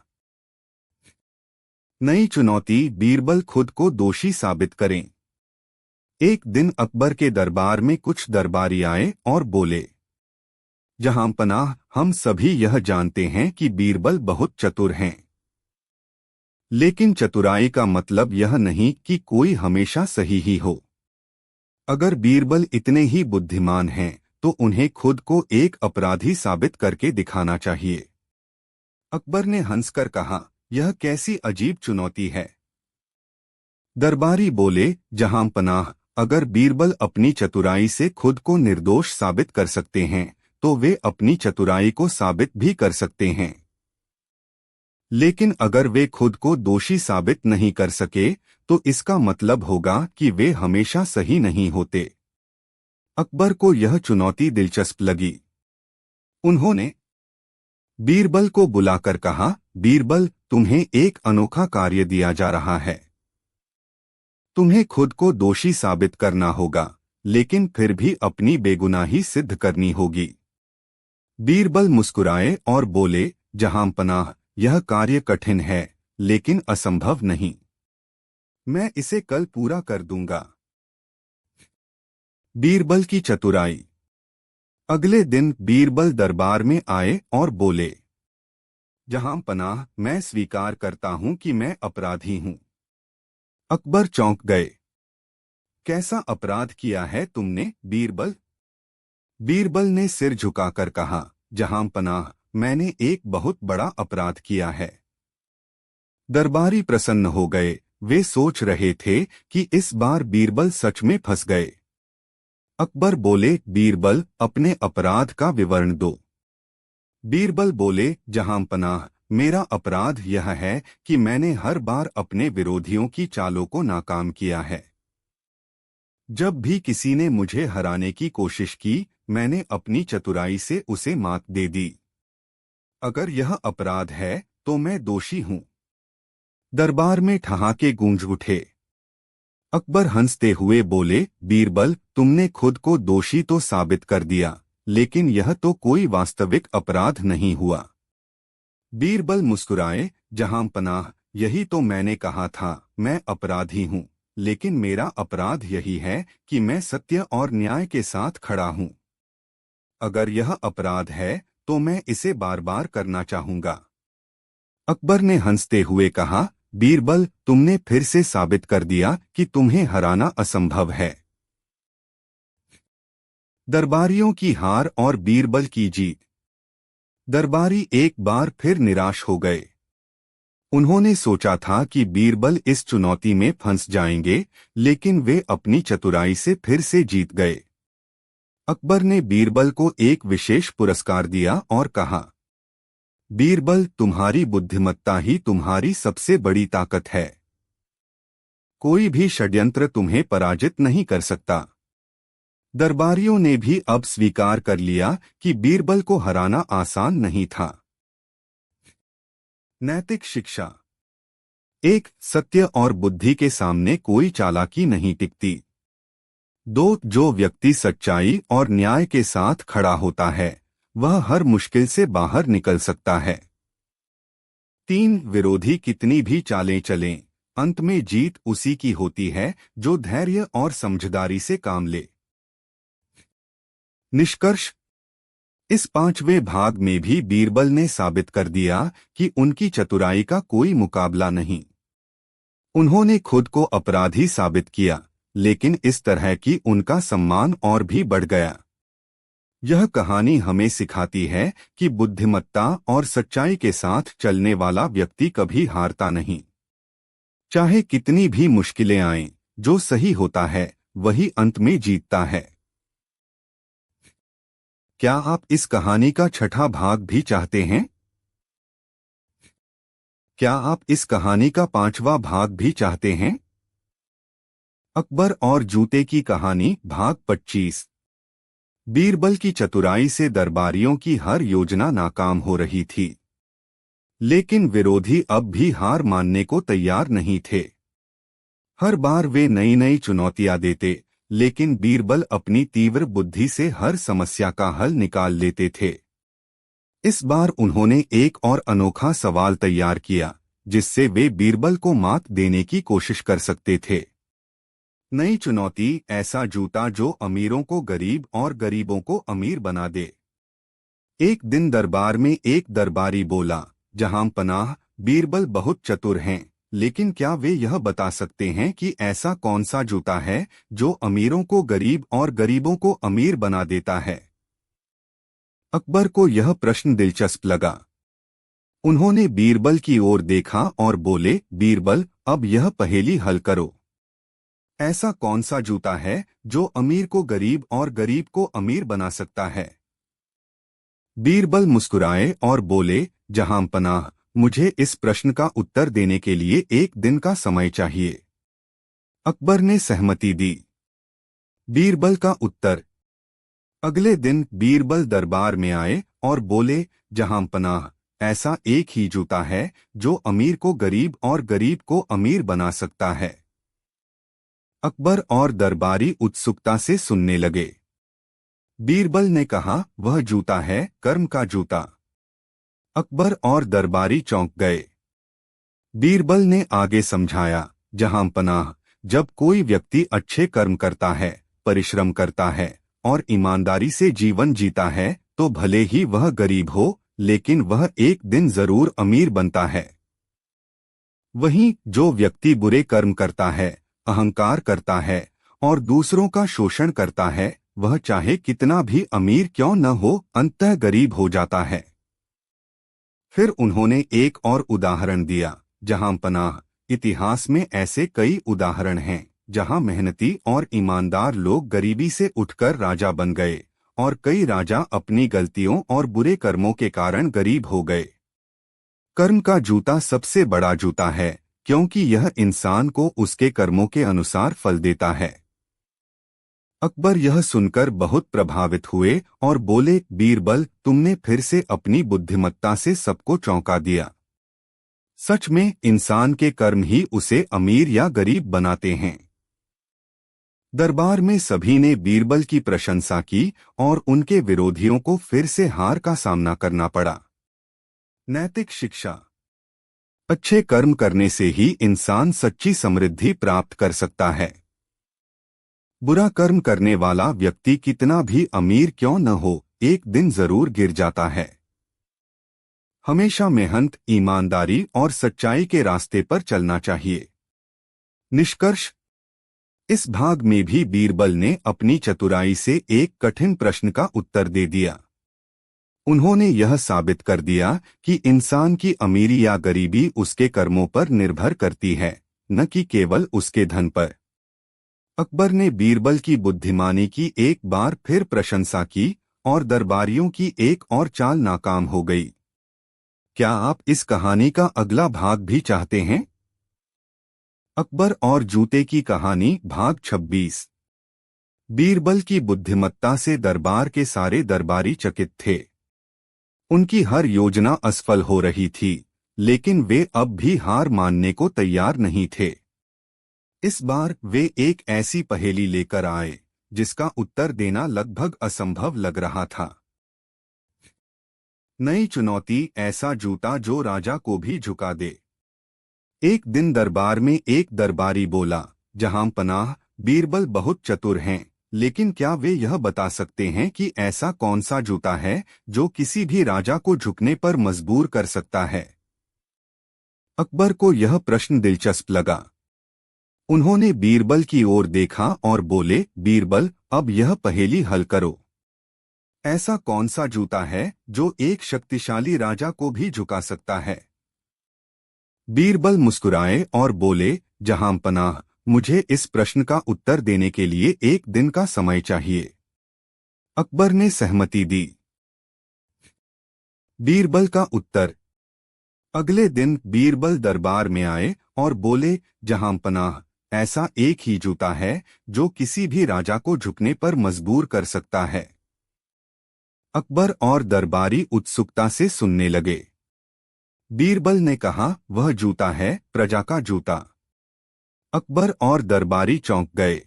नई चुनौती, बीरबल खुद को दोषी साबित करें। एक दिन अकबर के दरबार में कुछ दरबारी आए और बोले, जहांपनाह, हम सभी यह जानते हैं कि बीरबल बहुत चतुर हैं। लेकिन चतुराई का मतलब यह नहीं कि कोई हमेशा सही ही हो। अगर बीरबल इतने ही बुद्धिमान हैं, तो उन्हें खुद को एक अपराधी साबित करके दिखाना चाहिए। अकबर ने हंसकर कहा, यह कैसी अजीब चुनौती है। दरबारी बोले, जहांपनाह, अगर बीरबल अपनी चतुराई से खुद को निर्दोष साबित कर सकते हैं, तो वे अपनी चतुराई को साबित भी कर सकते हैं। लेकिन अगर वे खुद को दोषी साबित नहीं कर सके, तो इसका मतलब होगा कि वे हमेशा सही नहीं होते। अकबर को यह चुनौती दिलचस्प लगी। उन्होंने बीरबल को बुलाकर कहा, बीरबल, तुम्हें एक अनोखा कार्य दिया जा रहा है। तुम्हें खुद को दोषी साबित करना होगा, लेकिन फिर भी अपनी बेगुनाही सिद्ध करनी होगी। बीरबल मुस्कुराए और बोले, जहांपनाह, यह कार्य कठिन है, लेकिन असंभव नहीं। मैं इसे कल पूरा कर दूंगा। बीरबल की चतुराई। अगले दिन बीरबल दरबार में आए और बोले, जहां पनाह, मैं स्वीकार करता हूं कि मैं अपराधी हूं। अकबर चौंक गए। कैसा अपराध किया है तुमने, बीरबल? बीरबल ने सिर झुकाकर कहा, जहां पनाह, मैंने एक बहुत बड़ा अपराध किया है। दरबारी प्रसन्न हो गए। वे सोच रहे थे कि इस बार बीरबल सच में फंस गए। अकबर बोले, बीरबल, अपने अपराध का विवरण दो। बीरबल बोले, जहां पनाह, मेरा अपराध यह है कि मैंने हर बार अपने विरोधियों की चालों को नाकाम किया है। जब भी किसी ने मुझे हराने की कोशिश की, मैंने अपनी चतुराई से उसे मात दे दी। अगर यह अपराध है तो मैं दोषी हूं। दरबार में ठहाके गूंज उठे। अकबर हंसते हुए बोले, बीरबल, तुमने खुद को दोषी तो साबित कर दिया, लेकिन यह तो कोई वास्तविक अपराध नहीं हुआ। बीरबल मुस्कुराए, जहां पनाह, यही तो मैंने कहा था, मैं अपराधी हूं, लेकिन मेरा अपराध यही है कि मैं सत्य और न्याय के साथ खड़ा हूं। अगर यह अपराध है तो मैं इसे बार बार करना चाहूंगा। अकबर ने हंसते हुए कहा, बीरबल, तुमने फिर से साबित कर दिया कि तुम्हें हराना असंभव है। दरबारियों की हार और बीरबल की जीत। दरबारी एक बार फिर निराश हो गए। उन्होंने सोचा था कि बीरबल इस चुनौती में फंस जाएंगे, लेकिन वे अपनी चतुराई से फिर से जीत गए। अकबर ने बीरबल को एक विशेष पुरस्कार दिया और कहा, बीरबल, तुम्हारी बुद्धिमत्ता ही तुम्हारी सबसे बड़ी ताकत है। कोई भी षड्यंत्र तुम्हें पराजित नहीं कर सकता। दरबारियों ने भी अब स्वीकार कर लिया कि बीरबल को हराना आसान नहीं था। नैतिक शिक्षा। एक, सत्य और बुद्धि के सामने कोई चालाकी नहीं टिकती। दो, जो व्यक्ति सच्चाई और न्याय के साथ खड़ा होता है, वह हर मुश्किल से बाहर निकल सकता है। तीन, विरोधी कितनी भी चालें चलें, अंत में जीत उसी की होती है जो धैर्य और समझदारी से काम ले। निष्कर्ष। इस पांचवें भाग में भी बीरबल ने साबित कर दिया कि उनकी चतुराई का कोई मुकाबला नहीं। उन्होंने खुद को अपराधी साबित किया, लेकिन इस तरह की उनका सम्मान और भी बढ़ गया। यह कहानी हमें सिखाती है कि बुद्धिमत्ता और सच्चाई के साथ चलने वाला व्यक्ति कभी हारता नहीं। चाहे कितनी भी मुश्किलें आएं, जो सही होता है वही अंत में जीतता है। क्या आप इस कहानी का छठा भाग भी चाहते हैं? क्या आप इस कहानी का पांचवा भाग भी चाहते हैं? अकबर और जूते की कहानी भाग 25। बीरबल की चतुराई से दरबारियों की हर योजना नाकाम हो रही थी, लेकिन विरोधी अब भी हार मानने को तैयार नहीं थे। हर बार वे नई नई चुनौतियां देते, लेकिन बीरबल अपनी तीव्र बुद्धि से हर समस्या का हल निकाल लेते थे। इस बार उन्होंने एक और अनोखा सवाल तैयार किया, जिससे वे बीरबल को मात देने की कोशिश कर सकते थे। नई चुनौती, ऐसा जूता जो अमीरों को गरीब और गरीबों को अमीर बना दे। एक दिन दरबार में एक दरबारी बोला, जहां पनाह, बीरबल बहुत चतुर हैं, लेकिन क्या वे यह बता सकते हैं कि ऐसा कौन सा जूता है जो अमीरों को गरीब और गरीबों को अमीर बना देता है? अकबर को यह प्रश्न दिलचस्प लगा। उन्होंने बीरबल की ओर देखा और बोले, बीरबल, अब यह पहेली हल करो। ऐसा कौन सा जूता है जो अमीर को गरीब और गरीब को अमीर बना सकता है? बीरबल मुस्कुराए और बोले, जहां पनाह, मुझे इस प्रश्न का उत्तर देने के लिए एक दिन का समय चाहिए। अकबर ने सहमति दी। बीरबल का उत्तर। अगले दिन बीरबल दरबार में आए और बोले, जहां पनाह, ऐसा एक ही जूता है जो अमीर को गरीब और गरीब को अमीर बना सकता है। अकबर और दरबारी उत्सुकता से सुनने लगे। बीरबल ने कहा, वह जूता है कर्म का जूता। अकबर और दरबारी चौंक गए। बीरबल ने आगे समझाया, जहां पनाह, जब कोई व्यक्ति अच्छे कर्म करता है, परिश्रम करता है और ईमानदारी से जीवन जीता है तो भले ही वह गरीब हो, लेकिन वह एक दिन जरूर अमीर बनता है। वहीं जो व्यक्ति बुरे कर्म करता है, अहंकार करता है और दूसरों का शोषण करता है, वह चाहे कितना भी अमीर क्यों न हो, अंततः गरीब हो जाता है। फिर उन्होंने एक और उदाहरण दिया, जहां पनाह, इतिहास में ऐसे कई उदाहरण हैं जहां मेहनती और ईमानदार लोग गरीबी से उठकर राजा बन गए और कई राजा अपनी गलतियों और बुरे कर्मों के कारण गरीब हो गए। कर्म का जूता सबसे बड़ा जूता है, क्योंकि यह इंसान को उसके कर्मों के अनुसार फल देता है। अकबर यह सुनकर बहुत प्रभावित हुए और बोले, बीरबल, तुमने फिर से अपनी बुद्धिमत्ता से सबको चौंका दिया। सच में इंसान के कर्म ही उसे अमीर या गरीब बनाते हैं। दरबार में सभी ने बीरबल की प्रशंसा की और उनके विरोधियों को फिर से हार का सामना करना पड़ा। नैतिक शिक्षा। अच्छे कर्म करने से ही इंसान सच्ची समृद्धि प्राप्त कर सकता है। बुरा कर्म करने वाला व्यक्ति कितना भी अमीर क्यों न हो, एक दिन जरूर गिर जाता है। हमेशा मेहनत, ईमानदारी और सच्चाई के रास्ते पर चलना चाहिए। निष्कर्ष। इस भाग में भी बीरबल ने अपनी चतुराई से एक कठिन प्रश्न का उत्तर दे दिया। उन्होंने यह साबित कर दिया कि इंसान की अमीरी या गरीबी उसके कर्मों पर निर्भर करती है, न कि केवल उसके धन पर। अकबर ने बीरबल की बुद्धिमानी की एक बार फिर प्रशंसा की और दरबारियों की एक और चाल नाकाम हो गई। क्या आप इस कहानी का अगला भाग भी चाहते हैं? अकबर और जूते की कहानी भाग 26। बीरबल की बुद्धिमत्ता से दरबार के सारे दरबारी चकित थे। उनकी हर योजना असफल हो रही थी, लेकिन वे अब भी हार मानने को तैयार नहीं थे। इस बार वे एक ऐसी पहेली लेकर आए जिसका उत्तर देना लगभग असंभव लग रहा था। नई चुनौती, ऐसा जूता जो राजा को भी झुका दे। एक दिन दरबार में एक दरबारी बोला, जहां पनाह, बीरबल बहुत चतुर हैं, लेकिन क्या वे यह बता सकते हैं कि ऐसा कौन सा जूता है जो किसी भी राजा को झुकने पर मजबूर कर सकता है? अकबर को यह प्रश्न दिलचस्प लगा। उन्होंने बीरबल की ओर देखा और बोले, बीरबल, अब यह पहेली हल करो। ऐसा कौन सा जूता है जो एक शक्तिशाली राजा को भी झुका सकता है? बीरबल मुस्कुराए और बोले, जहां पनाह, मुझे इस प्रश्न का उत्तर देने के लिए एक दिन का समय चाहिए। अकबर ने सहमति दी। बीरबल का उत्तर। अगले दिन बीरबल दरबार में आए और बोले, जहां पनाह, ऐसा एक ही जूता है जो किसी भी राजा को झुकने पर मजबूर कर सकता है। अकबर और दरबारी उत्सुकता से सुनने लगे। बीरबल ने कहा, वह जूता है प्रजा का जूता। अकबर और दरबारी चौंक गए।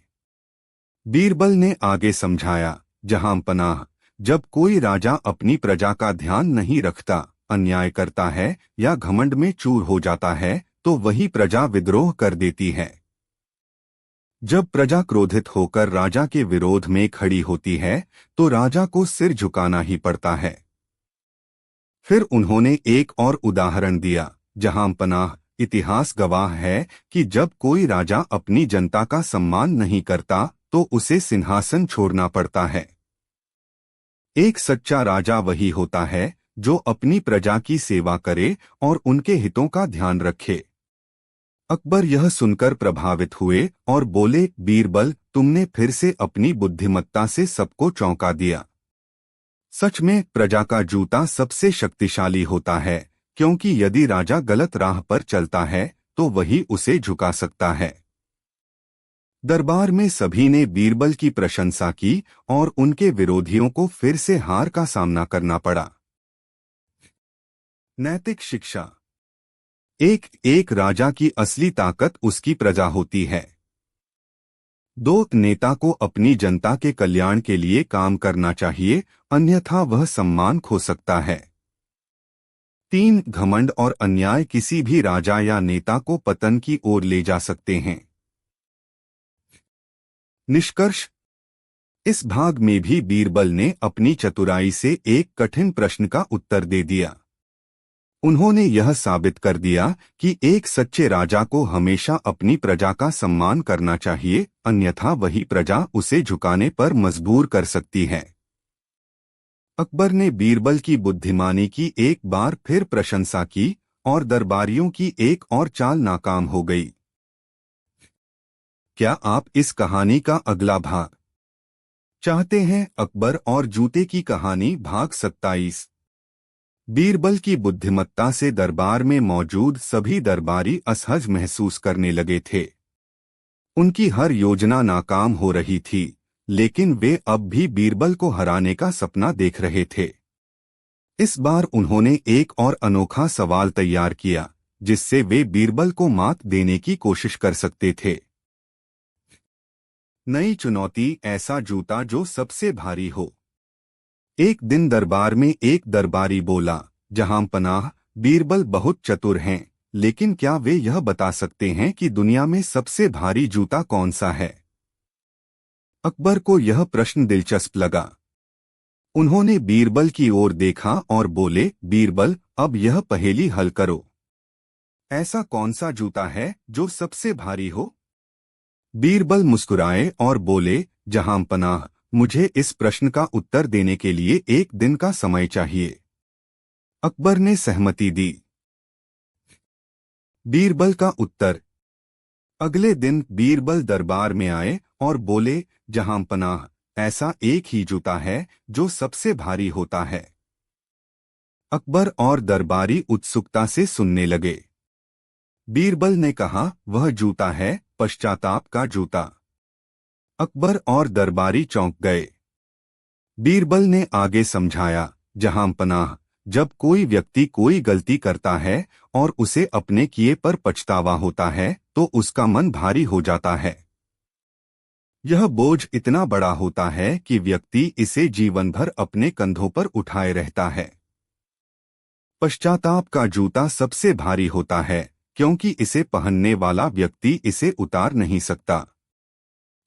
बीरबल ने आगे समझाया, जहां पनाह, जब कोई राजा अपनी प्रजा का ध्यान नहीं रखता, अन्याय करता है या घमंड में चूर हो जाता है, तो वही प्रजा विद्रोह कर देती है। जब प्रजा क्रोधित होकर राजा के विरोध में खड़ी होती है, तो राजा को सिर झुकाना ही पड़ता है। फिर उन्होंने एक और उदाहरण दिया, जहां पनाह, इतिहास गवाह है कि जब कोई राजा अपनी जनता का सम्मान नहीं करता तो उसे सिंहासन छोड़ना पड़ता है। एक सच्चा राजा वही होता है जो अपनी प्रजा की सेवा करे और उनके हितों का ध्यान रखे। अकबर यह सुनकर प्रभावित हुए और बोले, बीरबल, तुमने फिर से अपनी बुद्धिमत्ता से सबको चौंका दिया। सच में प्रजा का जूता सबसे शक्तिशाली होता है, क्योंकि यदि राजा गलत राह पर चलता है तो वही उसे झुका सकता है। दरबार में सभी ने बीरबल की प्रशंसा की और उनके विरोधियों को फिर से हार का सामना करना पड़ा। नैतिक शिक्षा। एक एक राजा की असली ताकत उसकी प्रजा होती है। दो, नेता को अपनी जनता के कल्याण के लिए काम करना चाहिए, अन्यथा वह सम्मान खो सकता है। 3, घमंड और अन्याय किसी भी राजा या नेता को पतन की ओर ले जा सकते हैं। निष्कर्ष। इस भाग में भी बीरबल ने अपनी चतुराई से एक कठिन प्रश्न का उत्तर दे दिया। उन्होंने यह साबित कर दिया कि एक सच्चे राजा को हमेशा अपनी प्रजा का सम्मान करना चाहिए, अन्यथा वही प्रजा उसे झुकाने पर मजबूर कर सकती है। अकबर ने बीरबल की बुद्धिमानी की एक बार फिर प्रशंसा की और दरबारियों की एक और चाल नाकाम हो गई। क्या आप इस कहानी का अगला भाग चाहते हैं? अकबर और जूते की कहानी भाग 27। बीरबल की बुद्धिमत्ता से दरबार में मौजूद सभी दरबारी असहज महसूस करने लगे थे। उनकी हर योजना नाकाम हो रही थी, लेकिन वे अब भी बीरबल को हराने का सपना देख रहे थे। इस बार उन्होंने एक और अनोखा सवाल तैयार किया, जिससे वे बीरबल को मात देने की कोशिश कर सकते थे। नई चुनौती, ऐसा जूता जो सबसे भारी हो। एक दिन दरबार में एक दरबारी बोला, जहां पनाह, बीरबल बहुत चतुर हैं, लेकिन क्या वे यह बता सकते हैं कि दुनिया में सबसे भारी जूता कौन सा है? अकबर को यह प्रश्न दिलचस्प लगा। उन्होंने बीरबल की ओर देखा और बोले, बीरबल, अब यह पहेली हल करो। ऐसा कौन सा जूता है जो सबसे भारी हो? बीरबल मुस्कुराए और बोले, जहां पनाह, मुझे इस प्रश्न का उत्तर देने के लिए एक दिन का समय चाहिए। अकबर ने सहमति दी। बीरबल का उत्तर। अगले दिन बीरबल दरबार में आए और बोले, जहां पनाह, ऐसा एक ही जूता है जो सबसे भारी होता है। अकबर और दरबारी उत्सुकता से सुनने लगे। बीरबल ने कहा, वह जूता है पश्चाताप का जूता। अकबर और दरबारी चौंक गए। बीरबल ने आगे समझाया, जहां पनाह, जब कोई व्यक्ति कोई गलती करता है और उसे अपने किए पर पछतावा होता है, तो उसका मन भारी हो जाता है। यह बोझ इतना बड़ा होता है कि व्यक्ति इसे जीवन भर अपने कंधों पर उठाए रहता है। पश्चाताप का जूता सबसे भारी होता है, क्योंकि इसे पहनने वाला व्यक्ति इसे उतार नहीं सकता।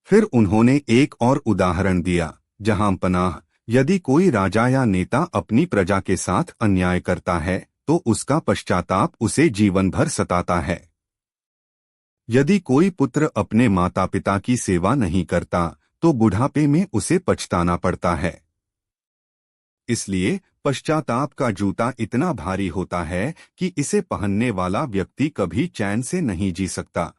फिर उन्होंने एक और उदाहरण दिया, जहां पनाह, यदि कोई राजा या नेता अपनी प्रजा के साथ अन्याय करता है, तो उसका पश्चाताप उसे जीवन भर सताता है। यदि कोई पुत्र अपने माता पिता की सेवा नहीं करता, तो बुढ़ापे में उसे पछताना पड़ता है। इसलिए पश्चाताप का जूता इतना भारी होता है कि इसे पहनने वाला व्यक्ति कभी चैन से नहीं जी सकता।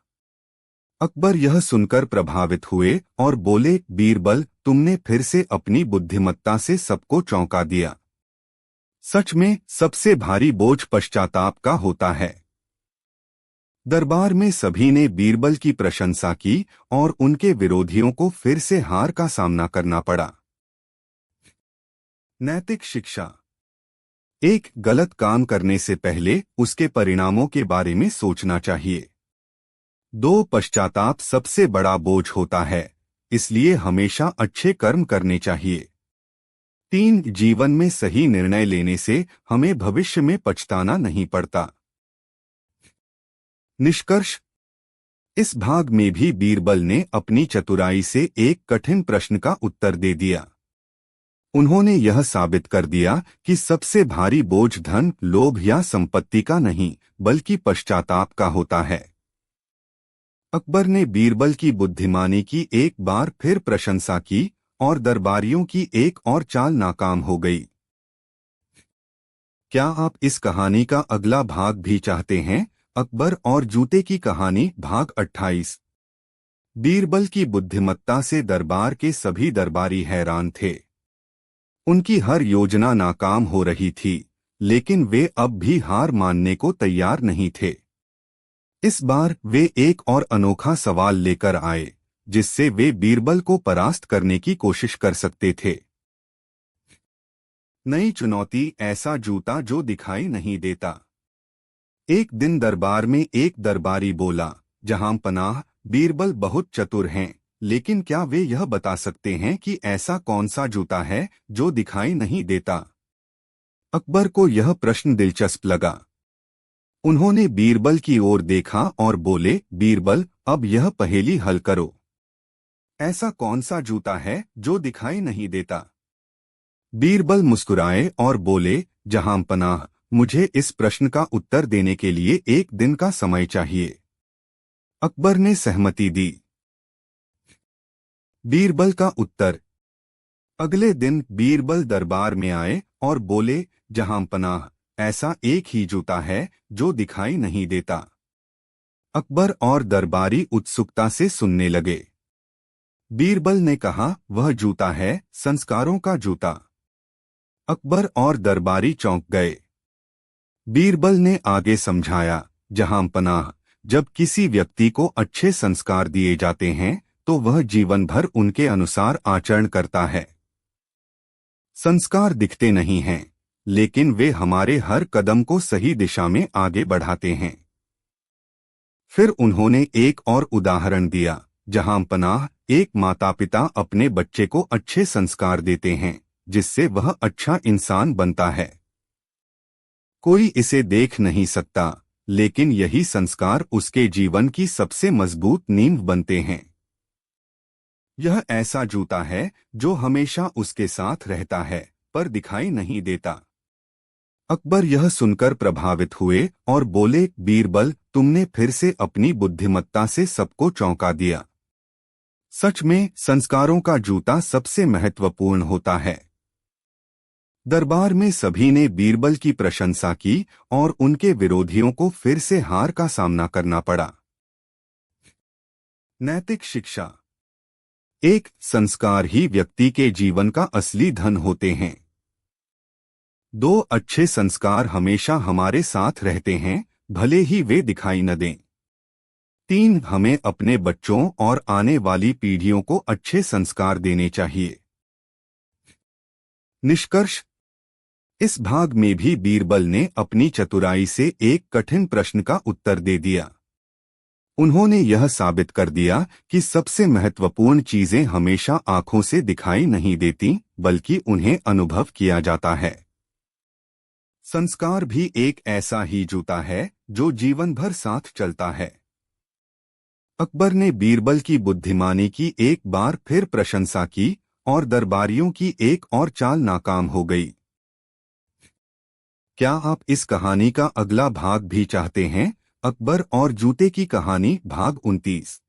अकबर यह सुनकर प्रभावित हुए और बोले, बीरबल, तुमने फिर से अपनी बुद्धिमत्ता से सबको चौंका दिया। सच में सबसे भारी बोझ पश्चाताप का होता है। दरबार में सभी ने बीरबल की प्रशंसा की और उनके विरोधियों को फिर से हार का सामना करना पड़ा। नैतिक शिक्षा। एक गलत काम करने से पहले उसके परिणामों के बारे में सोचना चाहिए। 2. पश्चाताप सबसे बड़ा बोझ होता है, इसलिए हमेशा अच्छे कर्म करने चाहिए। 3. जीवन में सही निर्णय लेने से हमें भविष्य में पछताना नहीं पड़ता। निष्कर्ष। इस भाग में भी बीरबल ने अपनी चतुराई से एक कठिन प्रश्न का उत्तर दे दिया। उन्होंने यह साबित कर दिया कि सबसे भारी बोझ धन, लोभ या संपत्ति का नहीं, बल्कि पश्चाताप का होता है। अकबर ने बीरबल की बुद्धिमानी की एक बार फिर प्रशंसा की और दरबारियों की एक और चाल नाकाम हो गई। क्या आप इस कहानी का अगला भाग भी चाहते हैं? अकबर और जूते की कहानी भाग 28। बीरबल की बुद्धिमत्ता से दरबार के सभी दरबारी हैरान थे। उनकी हर योजना नाकाम हो रही थी, लेकिन वे अब भी हार मानने को तैयार नहीं थे। इस बार वे एक और अनोखा सवाल लेकर आए, जिससे वे बीरबल को परास्त करने की कोशिश कर सकते थे। नई चुनौती, ऐसा जूता जो दिखाई नहीं देता। एक दिन दरबार में एक दरबारी बोला, जहां पनाह, बीरबल बहुत चतुर हैं, लेकिन क्या वे यह बता सकते हैं कि ऐसा कौन सा जूता है जो दिखाई नहीं देता? अकबर को यह प्रश्न दिलचस्प लगा। उन्होंने बीरबल की ओर देखा और बोले, बीरबल, अब यह पहेली हल करो। ऐसा कौन सा जूता है जो दिखाई नहीं देता? बीरबल मुस्कुराए और बोले, जहां पनाह, मुझे इस प्रश्न का उत्तर देने के लिए एक दिन का समय चाहिए। अकबर ने सहमति दी। बीरबल का उत्तर। अगले दिन बीरबल दरबार में आए और बोले, जहां पनाह, ऐसा एक ही जूता है जो दिखाई नहीं देता। अकबर और दरबारी उत्सुकता से सुनने लगे। बीरबल ने कहा, वह जूता है संस्कारों का जूता। अकबर और दरबारी चौंक गए। बीरबल ने आगे समझाया, जहां पनाह, जब किसी व्यक्ति को अच्छे संस्कार दिए जाते हैं तो वह जीवन भर उनके अनुसार आचरण करता है। संस्कार दिखते नहीं हैं, लेकिन वे हमारे हर कदम को सही दिशा में आगे बढ़ाते हैं। फिर उन्होंने एक और उदाहरण दिया, जहां पनाह, एक माता पिता अपने बच्चे को अच्छे संस्कार देते हैं जिससे वह अच्छा इंसान बनता है। कोई इसे देख नहीं सकता, लेकिन यही संस्कार उसके जीवन की सबसे मजबूत नींव बनते हैं। यह ऐसा जूता है जो हमेशा उसके साथ रहता है पर दिखाई नहीं देता। अकबर यह सुनकर प्रभावित हुए और बोले, बीरबल, तुमने फिर से अपनी बुद्धिमत्ता से सबको चौंका दिया। सच में संस्कारों का जूता सबसे महत्वपूर्ण होता है। दरबार में सभी ने बीरबल की प्रशंसा की और उनके विरोधियों को फिर से हार का सामना करना पड़ा। नैतिक शिक्षा। एक संस्कार ही व्यक्ति के जीवन का असली धन होते हैं। दो अच्छे संस्कार हमेशा हमारे साथ रहते हैं, भले ही वे दिखाई न दें। तीन, हमें अपने बच्चों और आने वाली पीढ़ियों को अच्छे संस्कार देने चाहिए। निष्कर्ष। इस भाग में भी बीरबल ने अपनी चतुराई से एक कठिन प्रश्न का उत्तर दे दिया। उन्होंने यह साबित कर दिया कि सबसे महत्वपूर्ण चीजें हमेशा आंखों से दिखाई नहीं देती, बल्कि उन्हें अनुभव किया जाता है। संस्कार भी एक ऐसा ही जूता है जो जीवन भर साथ चलता है। अकबर ने बीरबल की बुद्धिमानी की एक बार फिर प्रशंसा की और दरबारियों की एक और चाल नाकाम हो गई। क्या आप इस कहानी का अगला भाग भी चाहते हैं? अकबर और जूते की कहानी भाग 29।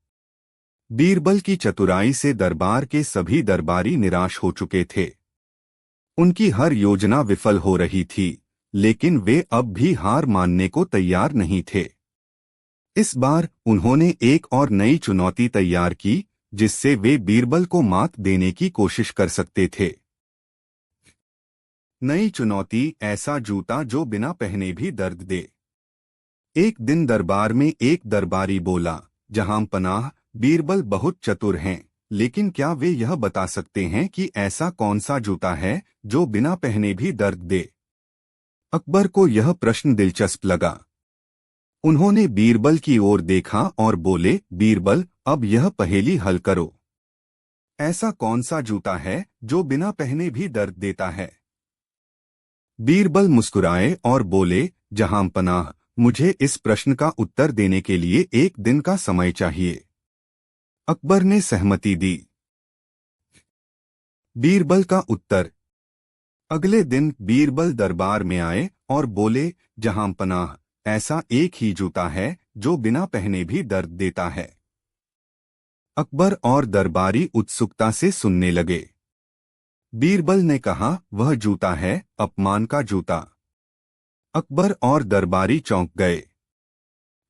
बीरबल की चतुराई से दरबार के सभी दरबारी निराश हो चुके थे। उनकी हर योजना विफल हो रही थी, लेकिन वे अब भी हार मानने को तैयार नहीं थे। इस बार उन्होंने एक और नई चुनौती तैयार की, जिससे वे बीरबल को मात देने की कोशिश कर सकते थे। नई चुनौती, ऐसा जूता जो बिना पहने भी दर्द दे। एक दिन दरबार में एक दरबारी बोला, जहां पनाह, बीरबल बहुत चतुर हैं, लेकिन क्या वे यह बता सकते हैं कि ऐसा कौन सा जूता है जो बिना पहने भी दर्द दे? अकबर को यह प्रश्न दिलचस्प लगा। उन्होंने बीरबल की ओर देखा और बोले, बीरबल, अब यह पहेली हल करो। ऐसा कौन सा जूता है जो बिना पहने भी दर्द देता है? बीरबल मुस्कुराए और बोले, जहां पनाह, मुझे इस प्रश्न का उत्तर देने के लिए एक दिन का समय चाहिए। अकबर ने सहमति दी। बीरबल का उत्तर। अगले दिन बीरबल दरबार में आए और बोले, जहां पनाह, ऐसा एक ही जूता है जो बिना पहने भी दर्द देता है। अकबर और दरबारी उत्सुकता से सुनने लगे। बीरबल ने कहा, वह जूता है अपमान का जूता। अकबर और दरबारी चौंक गए।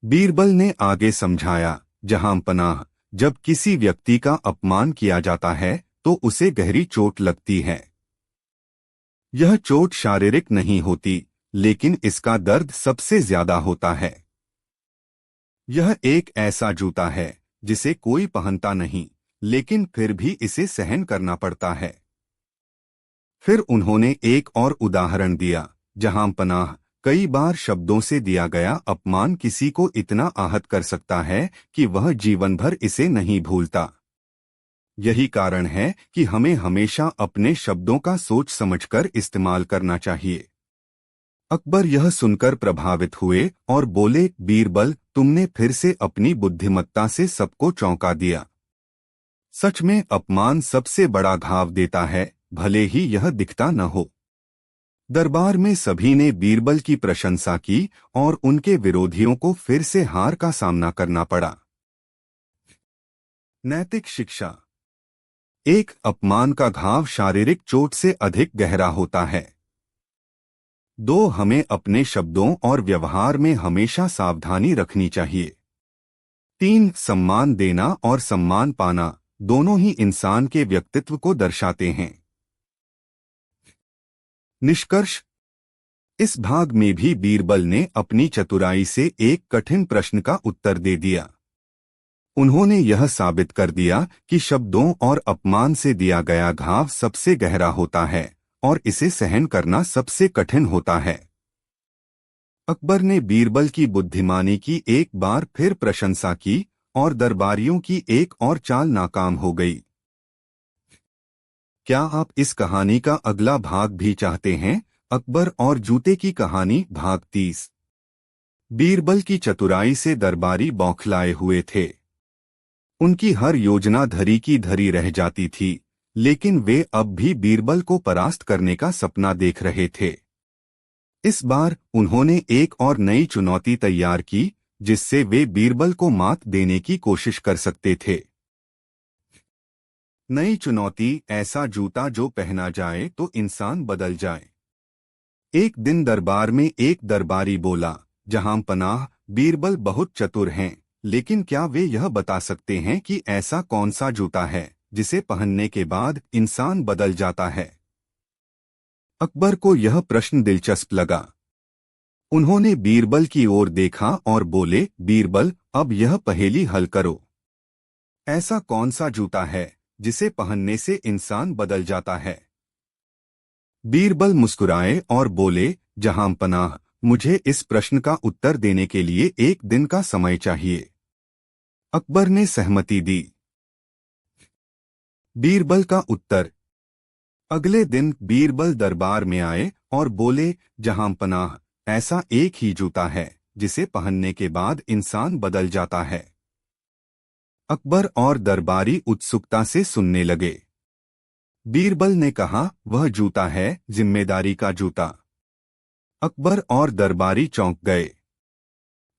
बीरबल ने आगे समझाया, जहां पनाह, जब किसी व्यक्ति का अपमान किया जाता है तो उसे गहरी चोट लगती है। यह चोट शारीरिक नहीं होती, लेकिन इसका दर्द सबसे ज्यादा होता है। यह एक ऐसा जूता है जिसे कोई पहनता नहीं, लेकिन फिर भी इसे सहन करना पड़ता है। फिर उन्होंने एक और उदाहरण दिया, जहां पनाह, कई बार शब्दों से दिया गया अपमान किसी को इतना आहत कर सकता है कि वह जीवन भर इसे नहीं भूलता। यही कारण है कि हमें हमेशा अपने शब्दों का सोच समझकर इस्तेमाल करना चाहिए। अकबर यह सुनकर प्रभावित हुए और बोले, बीरबल, तुमने फिर से अपनी बुद्धिमत्ता से सबको चौंका दिया। सच में अपमान सबसे बड़ा घाव देता है, भले ही यह दिखता न हो। दरबार में सभी ने बीरबल की प्रशंसा की और उनके विरोधियों को फिर से हार का सामना करना पड़ा। नैतिक शिक्षा। एक अपमान का घाव शारीरिक चोट से अधिक गहरा होता है। दो, हमें अपने शब्दों और व्यवहार में हमेशा सावधानी रखनी चाहिए। तीन, सम्मान देना और सम्मान पाना दोनों ही इंसान के व्यक्तित्व को दर्शाते हैं। निष्कर्ष। इस भाग में भी बीरबल ने अपनी चतुराई से एक कठिन प्रश्न का उत्तर दे दिया। उन्होंने यह साबित कर दिया कि शब्दों और अपमान से दिया गया घाव सबसे गहरा होता है और इसे सहन करना सबसे कठिन होता है। अकबर ने बीरबल की बुद्धिमानी की एक बार फिर प्रशंसा की और दरबारियों की एक और चाल नाकाम हो गई। क्या आप इस कहानी का अगला भाग भी चाहते हैं? अकबर और जूते की कहानी भाग 30। बीरबल की चतुराई से दरबारी बौखलाए हुए थे। उनकी हर योजना धरी की धरी रह जाती थी, लेकिन वे अब भी बीरबल को परास्त करने का सपना देख रहे थे। इस बार उन्होंने एक और नई चुनौती तैयार की, जिससे वे बीरबल को मात देने की कोशिश कर सकते थे। नई चुनौती, ऐसा जूता जो पहना जाए तो इंसान बदल जाए। एक दिन दरबार में एक दरबारी बोला, जहां पनाह, बीरबल बहुत चतुर हैं, लेकिन क्या वे यह बता सकते हैं कि ऐसा कौन सा जूता है जिसे पहनने के बाद इंसान बदल जाता है? अकबर को यह प्रश्न दिलचस्प लगा। उन्होंने बीरबल की ओर देखा और बोले, बीरबल, अब यह पहेली हल करो। ऐसा कौन सा जूता है जिसे पहनने से इंसान बदल जाता है? बीरबल मुस्कुराए और बोले, जहां पनाह, मुझे इस प्रश्न का उत्तर देने के लिए एक दिन का समय चाहिए। अकबर ने सहमति दी। बीरबल का उत्तर। अगले दिन बीरबल दरबार में आए और बोले, जहां पनाह, ऐसा एक ही जूता है जिसे पहनने के बाद इंसान बदल जाता है। अकबर और दरबारी उत्सुकता से सुनने लगे। बीरबल ने कहा, वह जूता है जिम्मेदारी का जूता। अकबर और दरबारी चौंक गए।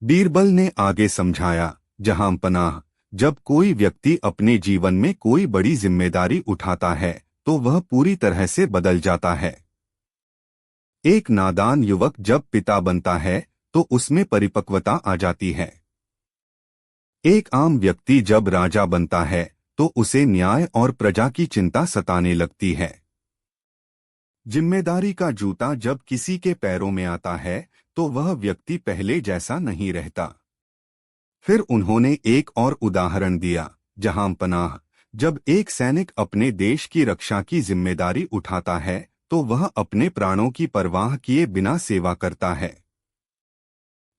बीरबल ने आगे समझाया, जहां पनाह, जब कोई व्यक्ति अपने जीवन में कोई बड़ी जिम्मेदारी उठाता है तो वह पूरी तरह से बदल जाता है। एक नादान युवक जब पिता बनता है तो उसमें परिपक्वता आ जाती है। एक आम व्यक्ति जब राजा बनता है तो उसे न्याय और प्रजा की चिंता सताने लगती है। जिम्मेदारी का जूता जब किसी के पैरों में आता है तो वह व्यक्ति पहले जैसा नहीं रहता। फिर उन्होंने एक और उदाहरण दिया, जहां पनाह, जब एक सैनिक अपने देश की रक्षा की जिम्मेदारी उठाता है तो वह अपने प्राणों की परवाह किए बिना सेवा करता है।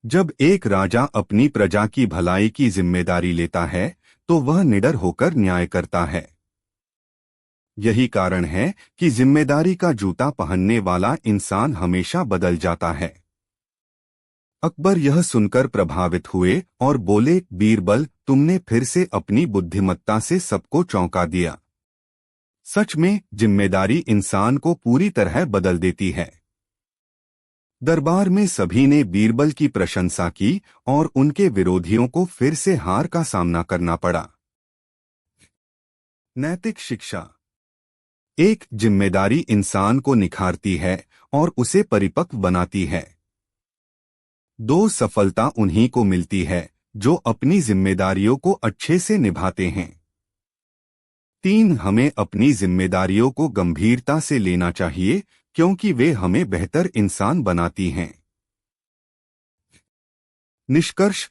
जब एक राजा अपनी प्रजा की भलाई की जिम्मेदारी लेता है तो वह निडर होकर न्याय करता है। यही कारण है कि जिम्मेदारी का जूता पहनने वाला इंसान हमेशा बदल जाता है। अकबर यह सुनकर प्रभावित हुए और बोले, बीरबल, तुमने फिर से अपनी बुद्धिमत्ता से सबको चौंका दिया। सच में जिम्मेदारी इंसान को पूरी तरह बदल देती है। दरबार में सभी ने बीरबल की प्रशंसा की और उनके विरोधियों को फिर से हार का सामना करना पड़ा। नैतिक शिक्षा। एक जिम्मेदारी इंसान को निखारती है और उसे परिपक्व बनाती है। दो, सफलता उन्हीं को मिलती है जो अपनी जिम्मेदारियों को अच्छे से निभाते हैं। तीन, हमें अपनी जिम्मेदारियों को गंभीरता से लेना चाहिए क्योंकि वे हमें बेहतर इंसान बनाती हैं। निष्कर्ष।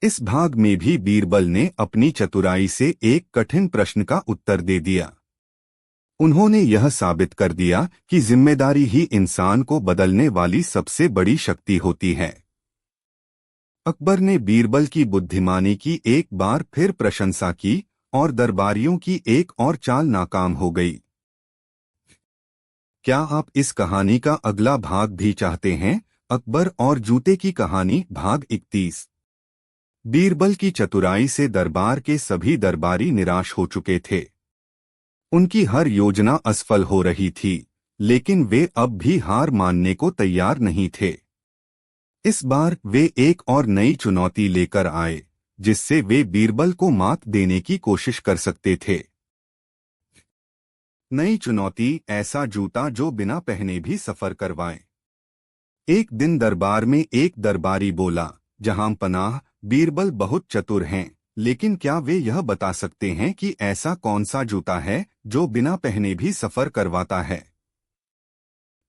इस भाग में भी बीरबल ने अपनी चतुराई से एक कठिन प्रश्न का उत्तर दे दिया। उन्होंने यह साबित कर दिया कि जिम्मेदारी ही इंसान को बदलने वाली सबसे बड़ी शक्ति होती है। अकबर ने बीरबल की बुद्धिमानी की एक बार फिर प्रशंसा की और दरबारियों की एक और चाल नाकाम हो गई। क्या आप इस कहानी का अगला भाग भी चाहते हैं? अकबर और जूते की कहानी भाग 31। बीरबल की चतुराई से दरबार के सभी दरबारी निराश हो चुके थे। उनकी हर योजना असफल हो रही थी, लेकिन वे अब भी हार मानने को तैयार नहीं थे। इस बार वे एक और नई चुनौती लेकर आए, जिससे वे बीरबल को मात देने की कोशिश कर सकते थे। नई चुनौती, ऐसा जूता जो बिना पहने भी सफर करवाए। एक दिन दरबार में एक दरबारी बोला, जहां पनाह, बीरबल बहुत चतुर हैं, लेकिन क्या वे यह बता सकते हैं कि ऐसा कौन सा जूता है जो बिना पहने भी सफर करवाता है?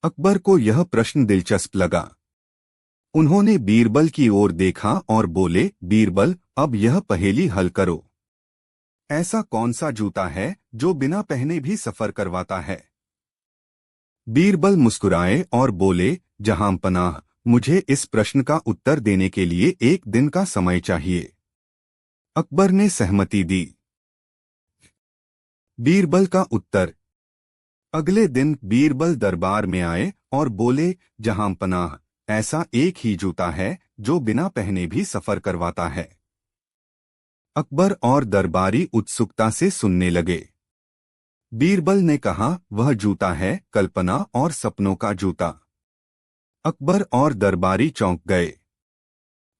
अकबर को यह प्रश्न दिलचस्प लगा। उन्होंने बीरबल की ओर देखा और बोले, बीरबल, अब यह पहेली हल करो। ऐसा कौन सा जूता है जो बिना पहने भी सफर करवाता है? बीरबल मुस्कुराए और बोले, जहां पनाह, मुझे इस प्रश्न का उत्तर देने के लिए एक दिन का समय चाहिए। अकबर ने सहमति दी। बीरबल का उत्तर। अगले दिन बीरबल दरबार में आए और बोले, जहां पनाह, ऐसा एक ही जूता है जो बिना पहने भी सफर करवाता है। अकबर और दरबारी उत्सुकता से सुनने लगे। बीरबल ने कहा, वह जूता है कल्पना और सपनों का जूता। अकबर और दरबारी चौंक गए।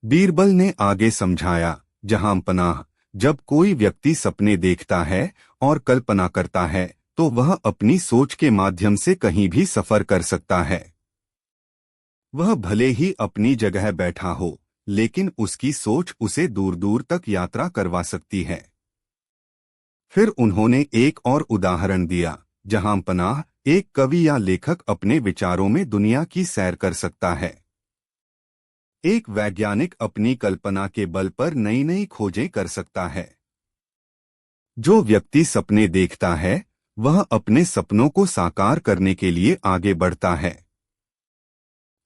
बीरबल ने आगे समझाया, जहां पनाह, जब कोई व्यक्ति सपने देखता है और कल्पना करता है तो वह अपनी सोच के माध्यम से कहीं भी सफर कर सकता है। वह भले ही अपनी जगह बैठा हो, लेकिन उसकी सोच उसे दूर दूर तक यात्रा करवा सकती है। फिर उन्होंने एक और उदाहरण दिया, जहां पनाह, एक कवि या लेखक अपने विचारों में दुनिया की सैर कर सकता है। एक वैज्ञानिक अपनी कल्पना के बल पर नई नई खोजें कर सकता है। जो व्यक्ति सपने देखता है, वह अपने सपनों को साकार करने के लिए आगे बढ़ता है।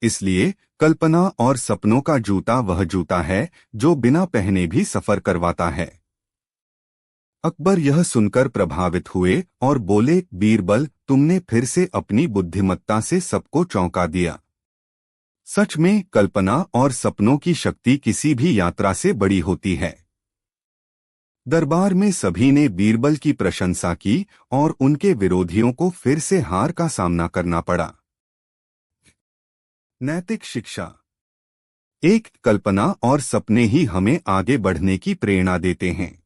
इसलिए कल्पना और सपनों का जूता वह जूता है जो बिना पहने भी सफर करवाता है। अकबर यह सुनकर प्रभावित हुए और बोले, बीरबल, तुमने फिर से अपनी बुद्धिमत्ता से सबको चौंका दिया। सच में कल्पना और सपनों की शक्ति किसी भी यात्रा से बड़ी होती है। दरबार में सभी ने बीरबल की प्रशंसा की और उनके विरोधियों को फिर से हार का सामना करना पड़ा। नैतिक शिक्षा। एक, कल्पना और सपने ही हमें आगे बढ़ने की प्रेरणा देते हैं।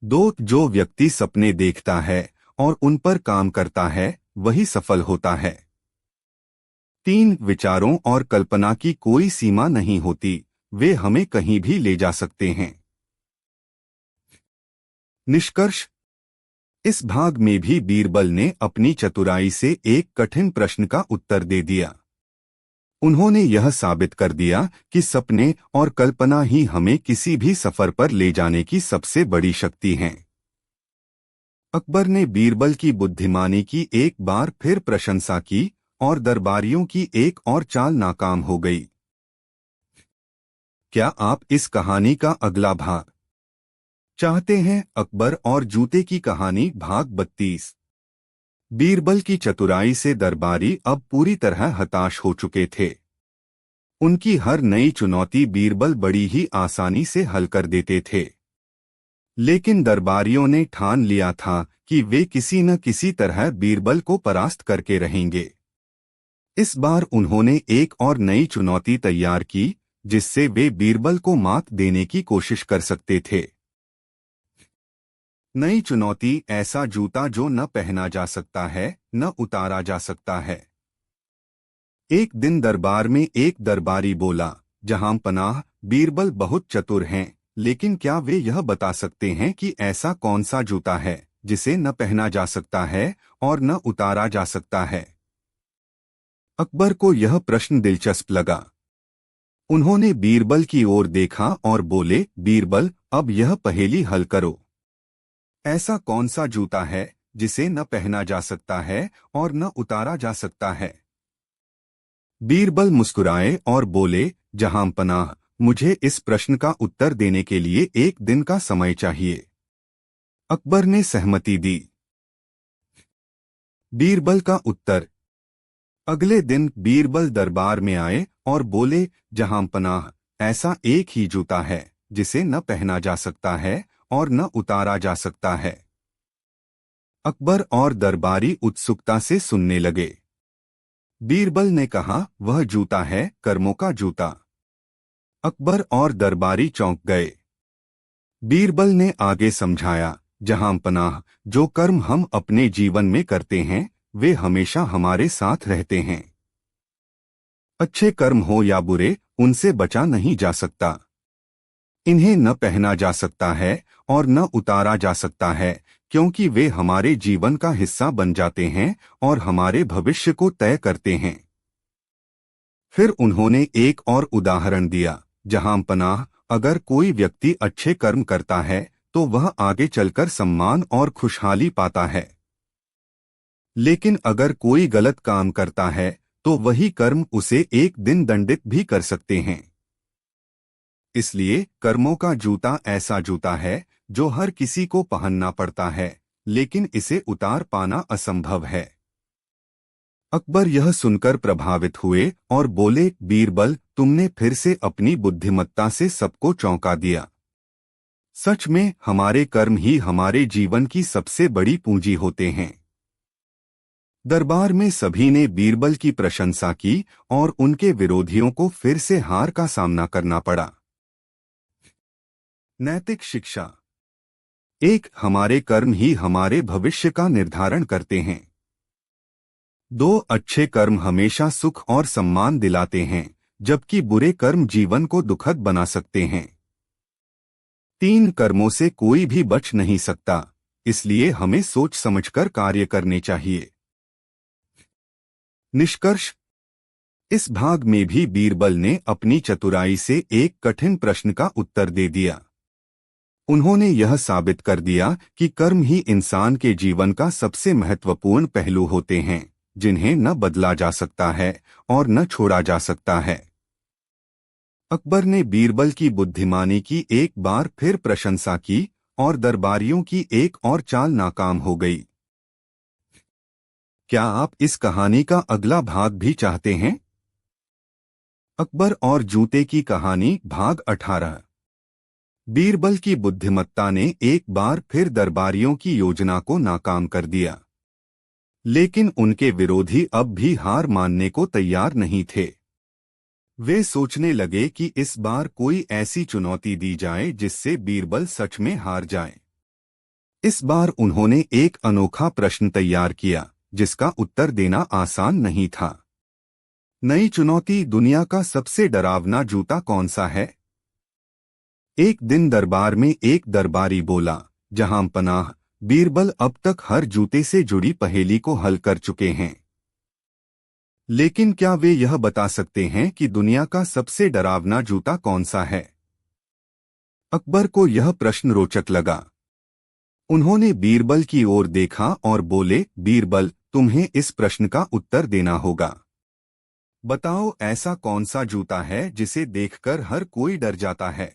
दो, जो व्यक्ति सपने देखता है और उन पर काम करता है, वही सफल होता है। तीन, विचारों और कल्पना की कोई सीमा नहीं होती, वे हमें कहीं भी ले जा सकते हैं। निष्कर्ष। इस भाग में भी बीरबल ने अपनी चतुराई से एक कठिन प्रश्न का उत्तर दे दिया। उन्होंने यह साबित कर दिया कि सपने और कल्पना ही हमें किसी भी सफर पर ले जाने की सबसे बड़ी शक्ति हैं। अकबर ने बीरबल की बुद्धिमानी की एक बार फिर प्रशंसा की और दरबारियों की एक और चाल नाकाम हो गई। क्या आप इस कहानी का अगला भाग चाहते हैं? अकबर और जूते की कहानी भाग 32। बीरबल की चतुराई से दरबारी अब पूरी तरह हताश हो चुके थे। उनकी हर नई चुनौती बीरबल बड़ी ही आसानी से हल कर देते थे, लेकिन दरबारियों ने ठान लिया था कि वे किसी न किसी तरह बीरबल को परास्त करके रहेंगे। इस बार उन्होंने एक और नई चुनौती तैयार की, जिससे वे बीरबल को मात देने की कोशिश कर सकते थे। नई चुनौती, ऐसा जूता जो न पहना जा सकता है न उतारा जा सकता है। एक दिन दरबार में एक दरबारी बोला, जहां पनाह, बीरबल बहुत चतुर हैं, लेकिन क्या वे यह बता सकते हैं कि ऐसा कौन सा जूता है जिसे न पहना जा सकता है और न उतारा जा सकता है? अकबर को यह प्रश्न दिलचस्प लगा। उन्होंने बीरबल की ओर देखा और बोले, बीरबल, अब यह पहेली हल करो। ऐसा कौन सा जूता है जिसे न पहना जा सकता है और न उतारा जा सकता है? बीरबल मुस्कुराए और बोले, जहां पनाह, मुझे इस प्रश्न का उत्तर देने के लिए एक दिन का समय चाहिए। अकबर ने सहमति दी। बीरबल का उत्तर। अगले दिन बीरबल दरबार में आए और बोले, जहां पनाह, ऐसा एक ही जूता है जिसे न पहना जा सकता है और न उतारा जा सकता है। अकबर और दरबारी उत्सुकता से सुनने लगे। बीरबल ने कहा, वह जूता है कर्मों का जूता। अकबर और दरबारी चौंक गए। बीरबल ने आगे समझाया, जहां पनाह, जो कर्म हम अपने जीवन में करते हैं वे हमेशा हमारे साथ रहते हैं। अच्छे कर्म हो या बुरे, उनसे बचा नहीं जा सकता। इन्हें न पहना जा सकता है और न उतारा जा सकता है, क्योंकि वे हमारे जीवन का हिस्सा बन जाते हैं और हमारे भविष्य को तय करते हैं। फिर उन्होंने एक और उदाहरण दिया, जहां पनाह, अगर कोई व्यक्ति अच्छे कर्म करता है तो वह आगे चलकर सम्मान और खुशहाली पाता है। लेकिन अगर कोई गलत काम करता है तो वही कर्म उसे एक दिन दंडित भी कर सकते हैं। इसलिए कर्मों का जूता ऐसा जूता है जो हर किसी को पहनना पड़ता है, लेकिन इसे उतार पाना असंभव है। अकबर यह सुनकर प्रभावित हुए और बोले, बीरबल, तुमने फिर से अपनी बुद्धिमत्ता से सबको चौंका दिया। सच में हमारे कर्म ही हमारे जीवन की सबसे बड़ी पूंजी होते हैं। दरबार में सभी ने बीरबल की प्रशंसा की और उनके विरोधियों को फिर से हार का सामना करना पड़ा। नैतिक शिक्षा। एक, हमारे कर्म ही हमारे भविष्य का निर्धारण करते हैं। 2, अच्छे कर्म हमेशा सुख और सम्मान दिलाते हैं, जबकि बुरे कर्म जीवन को दुखद बना सकते हैं। 3, कर्मों से कोई भी बच नहीं सकता, इसलिए हमें सोच समझकर कार्य करने चाहिए। निष्कर्ष। इस भाग में भी बीरबल ने अपनी चतुराई से एक कठिन प्रश्न का उत्तर दे दिया। उन्होंने यह साबित कर दिया कि कर्म ही इंसान के जीवन का सबसे महत्वपूर्ण पहलू होते हैं, जिन्हें न बदला जा सकता है और न छोड़ा जा सकता है। अकबर ने बीरबल की बुद्धिमानी की एक बार फिर प्रशंसा की और दरबारियों की एक और चाल नाकाम हो गई। क्या आप इस कहानी का अगला भाग भी चाहते हैं? अकबर और जूते की कहानी भाग 18। बीरबल की बुद्धिमत्ता ने एक बार फिर दरबारियों की योजना को नाकाम कर दिया, लेकिन उनके विरोधी अब भी हार मानने को तैयार नहीं थे। वे सोचने लगे कि इस बार कोई ऐसी चुनौती दी जाए जिससे बीरबल सच में हार जाए। इस बार उन्होंने एक अनोखा प्रश्न तैयार किया, जिसका उत्तर देना आसान नहीं था। नई चुनौती, दुनिया का सबसे डरावना जूता कौन सा है? एक दिन दरबार में एक दरबारी बोला, जहां पनाह, बीरबल अब तक हर जूते से जुड़ी पहेली को हल कर चुके हैं, लेकिन क्या वे यह बता सकते हैं कि दुनिया का सबसे डरावना जूता कौन सा है? अकबर को यह प्रश्न रोचक लगा। उन्होंने बीरबल की ओर देखा और बोले, बीरबल, तुम्हें इस प्रश्न का उत्तर देना होगा। बताओ, ऐसा कौन सा जूता है जिसे देखकर हर कोई डर जाता है?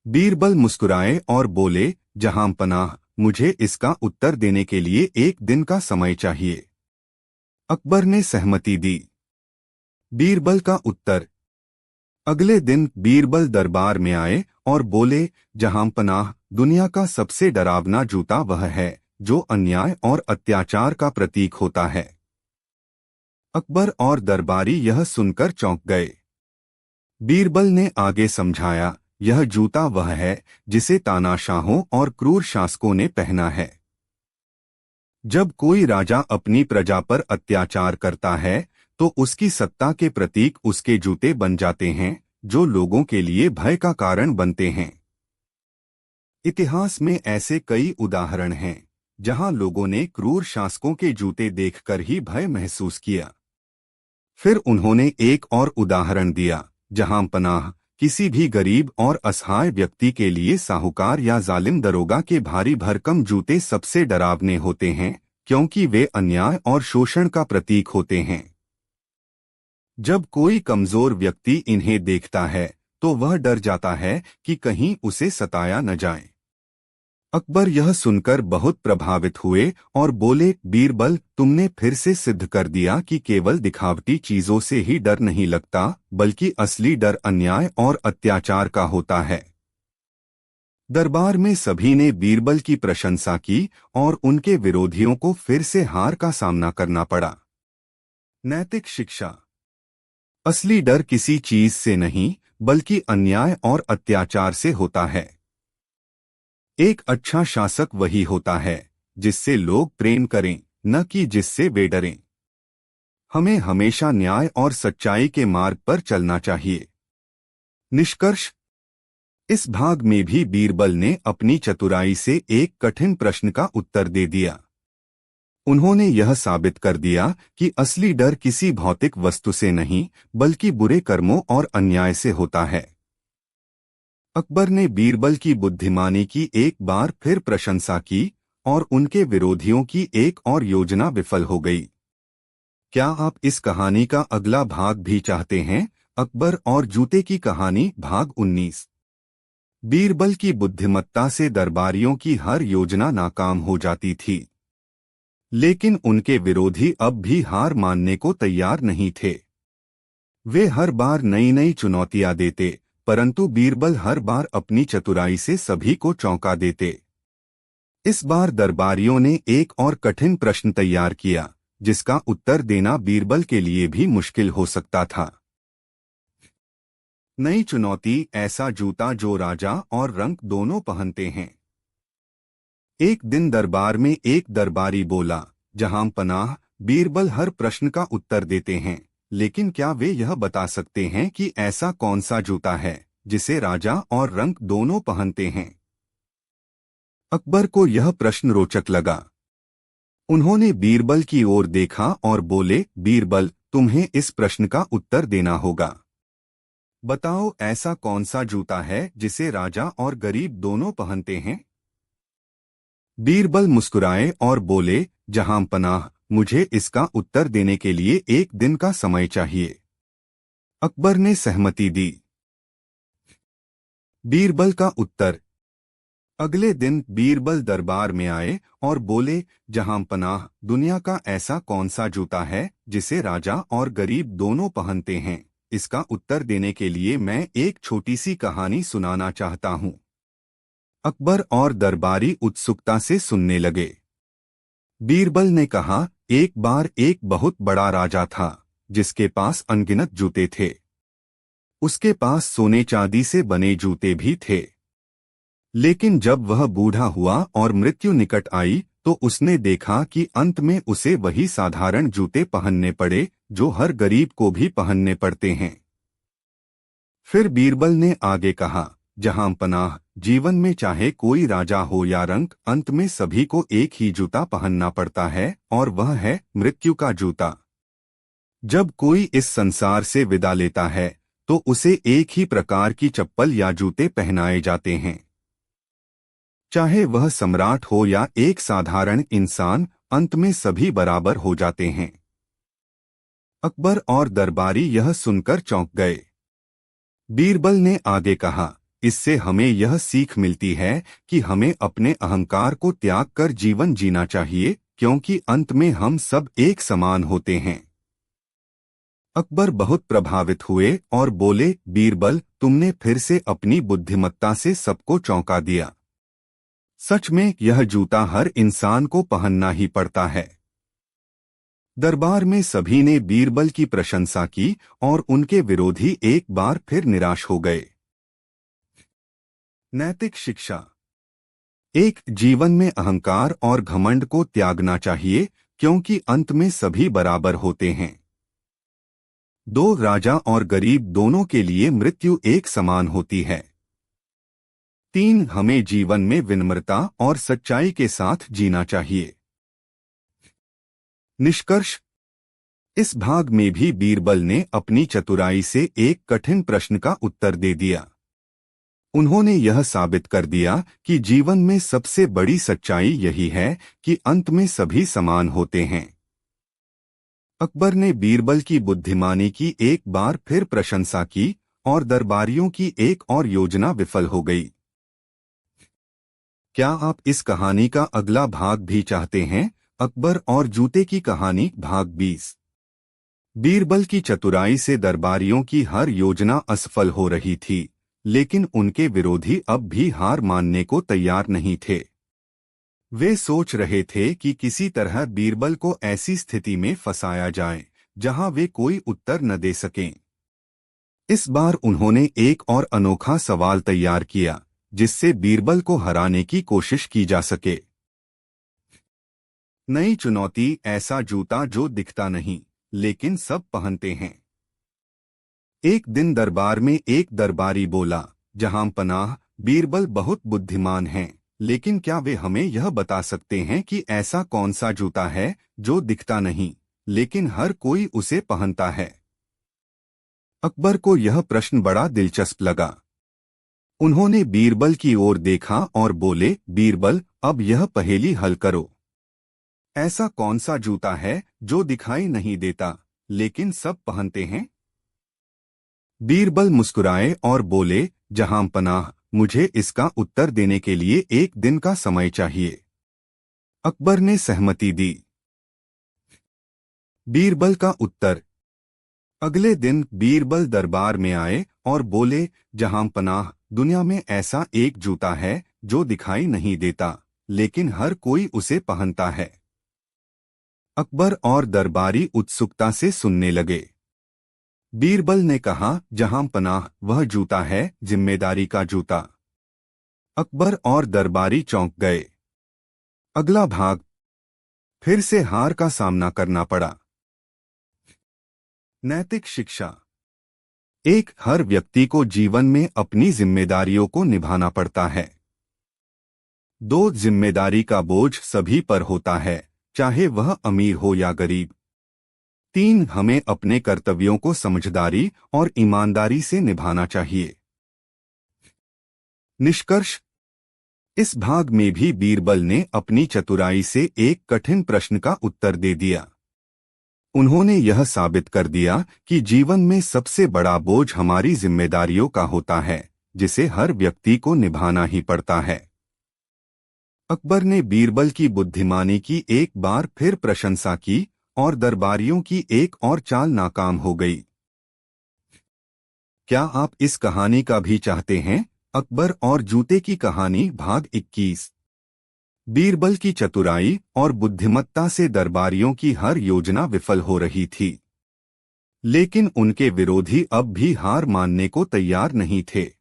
बीरबल मुस्कुराए और बोले, जहां पनाह, मुझे इसका उत्तर देने के लिए एक दिन का समय चाहिए। अकबर ने सहमति दी। बीरबल का उत्तर। अगले दिन बीरबल दरबार में आए और बोले, जहां पनाह, दुनिया का सबसे डरावना जूता वह है जो अन्याय और अत्याचार का प्रतीक होता है। अकबर और दरबारी यह सुनकर चौंक गए। बीरबल ने आगे समझाया, यह जूता वह है जिसे तानाशाहों और क्रूर शासकों ने पहना है। जब कोई राजा अपनी प्रजा पर अत्याचार करता है तो उसकी सत्ता के प्रतीक उसके जूते बन जाते हैं, जो लोगों के लिए भय का कारण बनते हैं। इतिहास में ऐसे कई उदाहरण हैं जहां लोगों ने क्रूर शासकों के जूते देखकर ही भय महसूस किया। फिर उन्होंने एक और उदाहरण दिया, जहां पनाह, किसी भी गरीब और असहाय व्यक्ति के लिए साहूकार या जालिम दरोगा के भारी भरकम जूते सबसे डरावने होते हैं, क्योंकि वे अन्याय और शोषण का प्रतीक होते हैं। जब कोई कमजोर व्यक्ति इन्हें देखता है तो वह डर जाता है कि कहीं उसे सताया न जाए। अकबर यह सुनकर बहुत प्रभावित हुए और बोले, बीरबल, तुमने फिर से सिद्ध कर दिया कि केवल दिखावटी चीजों से ही डर नहीं लगता, बल्कि असली डर अन्याय और अत्याचार का होता है। दरबार में सभी ने बीरबल की प्रशंसा की और उनके विरोधियों को फिर से हार का सामना करना पड़ा। नैतिक शिक्षा। असली डर किसी चीज से नहीं, बल्कि अन्याय और अत्याचार से होता है। एक अच्छा शासक वही होता है जिससे लोग प्रेम करें, न कि जिससे वे डरें। हमें हमेशा न्याय और सच्चाई के मार्ग पर चलना चाहिए। निष्कर्ष। इस भाग में भी बीरबल ने अपनी चतुराई से एक कठिन प्रश्न का उत्तर दे दिया। उन्होंने यह साबित कर दिया कि असली डर किसी भौतिक वस्तु से नहीं, बल्कि बुरे कर्मों और अन्याय से होता है। अकबर ने बीरबल की बुद्धिमानी की एक बार फिर प्रशंसा की और उनके विरोधियों की एक और योजना विफल हो गई। क्या आप इस कहानी का अगला भाग भी चाहते हैं? अकबर और जूते की कहानी भाग 19। बीरबल की बुद्धिमत्ता से दरबारियों की हर योजना नाकाम हो जाती थी, लेकिन उनके विरोधी अब भी हार मानने को तैयार नहीं थे। वे हर बार नई नई चुनौतियां देते, परंतु बीरबल हर बार अपनी चतुराई से सभी को चौंका देते। इस बार दरबारियों ने एक और कठिन प्रश्न तैयार किया, जिसका उत्तर देना बीरबल के लिए भी मुश्किल हो सकता था। नई चुनौती, ऐसा जूता जो राजा और रंक दोनों पहनते हैं। एक दिन दरबार में एक दरबारी बोला, जहां पनाह, बीरबल हर प्रश्न का उत्तर देते हैं, लेकिन क्या वे यह बता सकते हैं कि ऐसा कौन सा जूता है जिसे राजा और रंक दोनों पहनते हैं? अकबर को यह प्रश्न रोचक लगा। उन्होंने बीरबल की ओर देखा और बोले, बीरबल, तुम्हें इस प्रश्न का उत्तर देना होगा। बताओ, ऐसा कौन सा जूता है जिसे राजा और गरीब दोनों पहनते हैं? बीरबल मुस्कुराए और बोले, जहां पनाह, मुझे इसका उत्तर देने के लिए एक दिन का समय चाहिए। अकबर ने सहमति दी। बीरबल का उत्तर। अगले दिन बीरबल दरबार में आए और बोले, जहां पनाह, दुनिया का ऐसा कौन सा जूता है जिसे राजा और गरीब दोनों पहनते हैं? इसका उत्तर देने के लिए मैं एक छोटी सी कहानी सुनाना चाहता हूं। अकबर और दरबारी उत्सुकता से सुनने लगे। बीरबल ने कहा, एक बार एक बहुत बड़ा राजा था जिसके पास अनगिनत जूते थे। उसके पास सोने चांदी से बने जूते भी थे। लेकिन जब वह बूढ़ा हुआ और मृत्यु निकट आई, तो उसने देखा कि अंत में उसे वही साधारण जूते पहनने पड़े जो हर गरीब को भी पहनने पड़ते हैं। फिर बीरबल ने आगे कहा, जहां पनाह, जीवन में चाहे कोई राजा हो या रंक, अंत में सभी को एक ही जूता पहनना पड़ता है, और वह है मृत्यु का जूता। जब कोई इस संसार से विदा लेता है, तो उसे एक ही प्रकार की चप्पल या जूते पहनाए जाते हैं। चाहे वह सम्राट हो या एक साधारण इंसान, अंत में सभी बराबर हो जाते हैं। अकबर और दरबारी यह सुनकर चौंक गए। बीरबल ने आगे कहा, इससे हमें यह सीख मिलती है कि हमें अपने अहंकार को त्याग कर जीवन जीना चाहिए, क्योंकि अंत में हम सब एक समान होते हैं। अकबर बहुत प्रभावित हुए और बोले, बीरबल, तुमने फिर से अपनी बुद्धिमत्ता से सबको चौंका दिया। सच में यह जूता हर इंसान को पहनना ही पड़ता है। दरबार में सभी ने बीरबल की प्रशंसा की और उनके विरोधी एक बार फिर निराश हो गए। नैतिक शिक्षा। एक, जीवन में अहंकार और घमंड को त्यागना चाहिए, क्योंकि अंत में सभी बराबर होते हैं। 2, राजा और गरीब दोनों के लिए मृत्यु एक समान होती है। 3, हमें जीवन में विनम्रता और सच्चाई के साथ जीना चाहिए। निष्कर्ष। इस भाग में भी बीरबल ने अपनी चतुराई से एक कठिन प्रश्न का उत्तर दे दिया। उन्होंने यह साबित कर दिया कि जीवन में सबसे बड़ी सच्चाई यही है कि अंत में सभी समान होते हैं। अकबर ने बीरबल की बुद्धिमानी की एक बार फिर प्रशंसा की और दरबारियों की एक और योजना विफल हो गई। क्या आप इस कहानी का अगला भाग भी चाहते हैं? अकबर और जूते की कहानी भाग 20। बीरबल की चतुराई से दरबारियों की हर योजना असफल हो रही थी, लेकिन उनके विरोधी अब भी हार मानने को तैयार नहीं थे। वे सोच रहे थे कि किसी तरह बीरबल को ऐसी स्थिति में फंसाया जाए जहां वे कोई उत्तर न दे सकें। इस बार उन्होंने एक और अनोखा सवाल तैयार किया, जिससे बीरबल को हराने की कोशिश की जा सके। नई चुनौती, ऐसा जूता जो दिखता नहीं लेकिन सब पहनते हैं। एक दिन दरबार में एक दरबारी बोला, जहां पनाह, बीरबल बहुत बुद्धिमान हैं, लेकिन क्या वे हमें यह बता सकते हैं कि ऐसा कौन सा जूता है जो दिखता नहीं लेकिन हर कोई उसे पहनता है? अकबर को यह प्रश्न बड़ा दिलचस्प लगा। उन्होंने बीरबल की ओर देखा और बोले, बीरबल, अब यह पहेली हल करो। ऐसा कौन सा जूता है जो दिखाई नहीं देता लेकिन सब पहनते हैं? बीरबल मुस्कुराए और बोले, जहां पनाह, मुझे इसका उत्तर देने के लिए एक दिन का समय चाहिए। अकबर ने सहमति दी। बीरबल का उत्तर। अगले दिन बीरबल दरबार में आए और बोले, जहां पनाह, दुनिया में ऐसा एक जूता है जो दिखाई नहीं देता लेकिन हर कोई उसे पहनता है। अकबर और दरबारी उत्सुकता से सुनने लगे। बीरबल ने कहा, जहां पनाह, वह जूता है जिम्मेदारी का जूता। अकबर और दरबारी चौंक गए। अगला भाग। फिर से हार का सामना करना पड़ा। नैतिक शिक्षा। हर व्यक्ति को जीवन में अपनी जिम्मेदारियों को निभाना पड़ता है। 2, जिम्मेदारी का बोझ सभी पर होता है, चाहे वह अमीर हो या गरीब। 3, हमें अपने कर्तव्यों को समझदारी और ईमानदारी से निभाना चाहिए। निष्कर्ष। इस भाग में भी बीरबल ने अपनी चतुराई से एक कठिन प्रश्न का उत्तर दे दिया। उन्होंने यह साबित कर दिया कि जीवन में सबसे बड़ा बोझ हमारी जिम्मेदारियों का होता है, जिसे हर व्यक्ति को निभाना ही पड़ता है। अकबर ने बीरबल की बुद्धिमानी की एक बार फिर प्रशंसा की और दरबारियों की एक और चाल नाकाम हो गई। क्या आप इस कहानी का भी चाहते हैं? अकबर और जूते की कहानी भाग 21। बीरबल की चतुराई और बुद्धिमत्ता से दरबारियों की हर योजना विफल हो रही थी, लेकिन उनके विरोधी अब भी हार मानने को तैयार नहीं थे।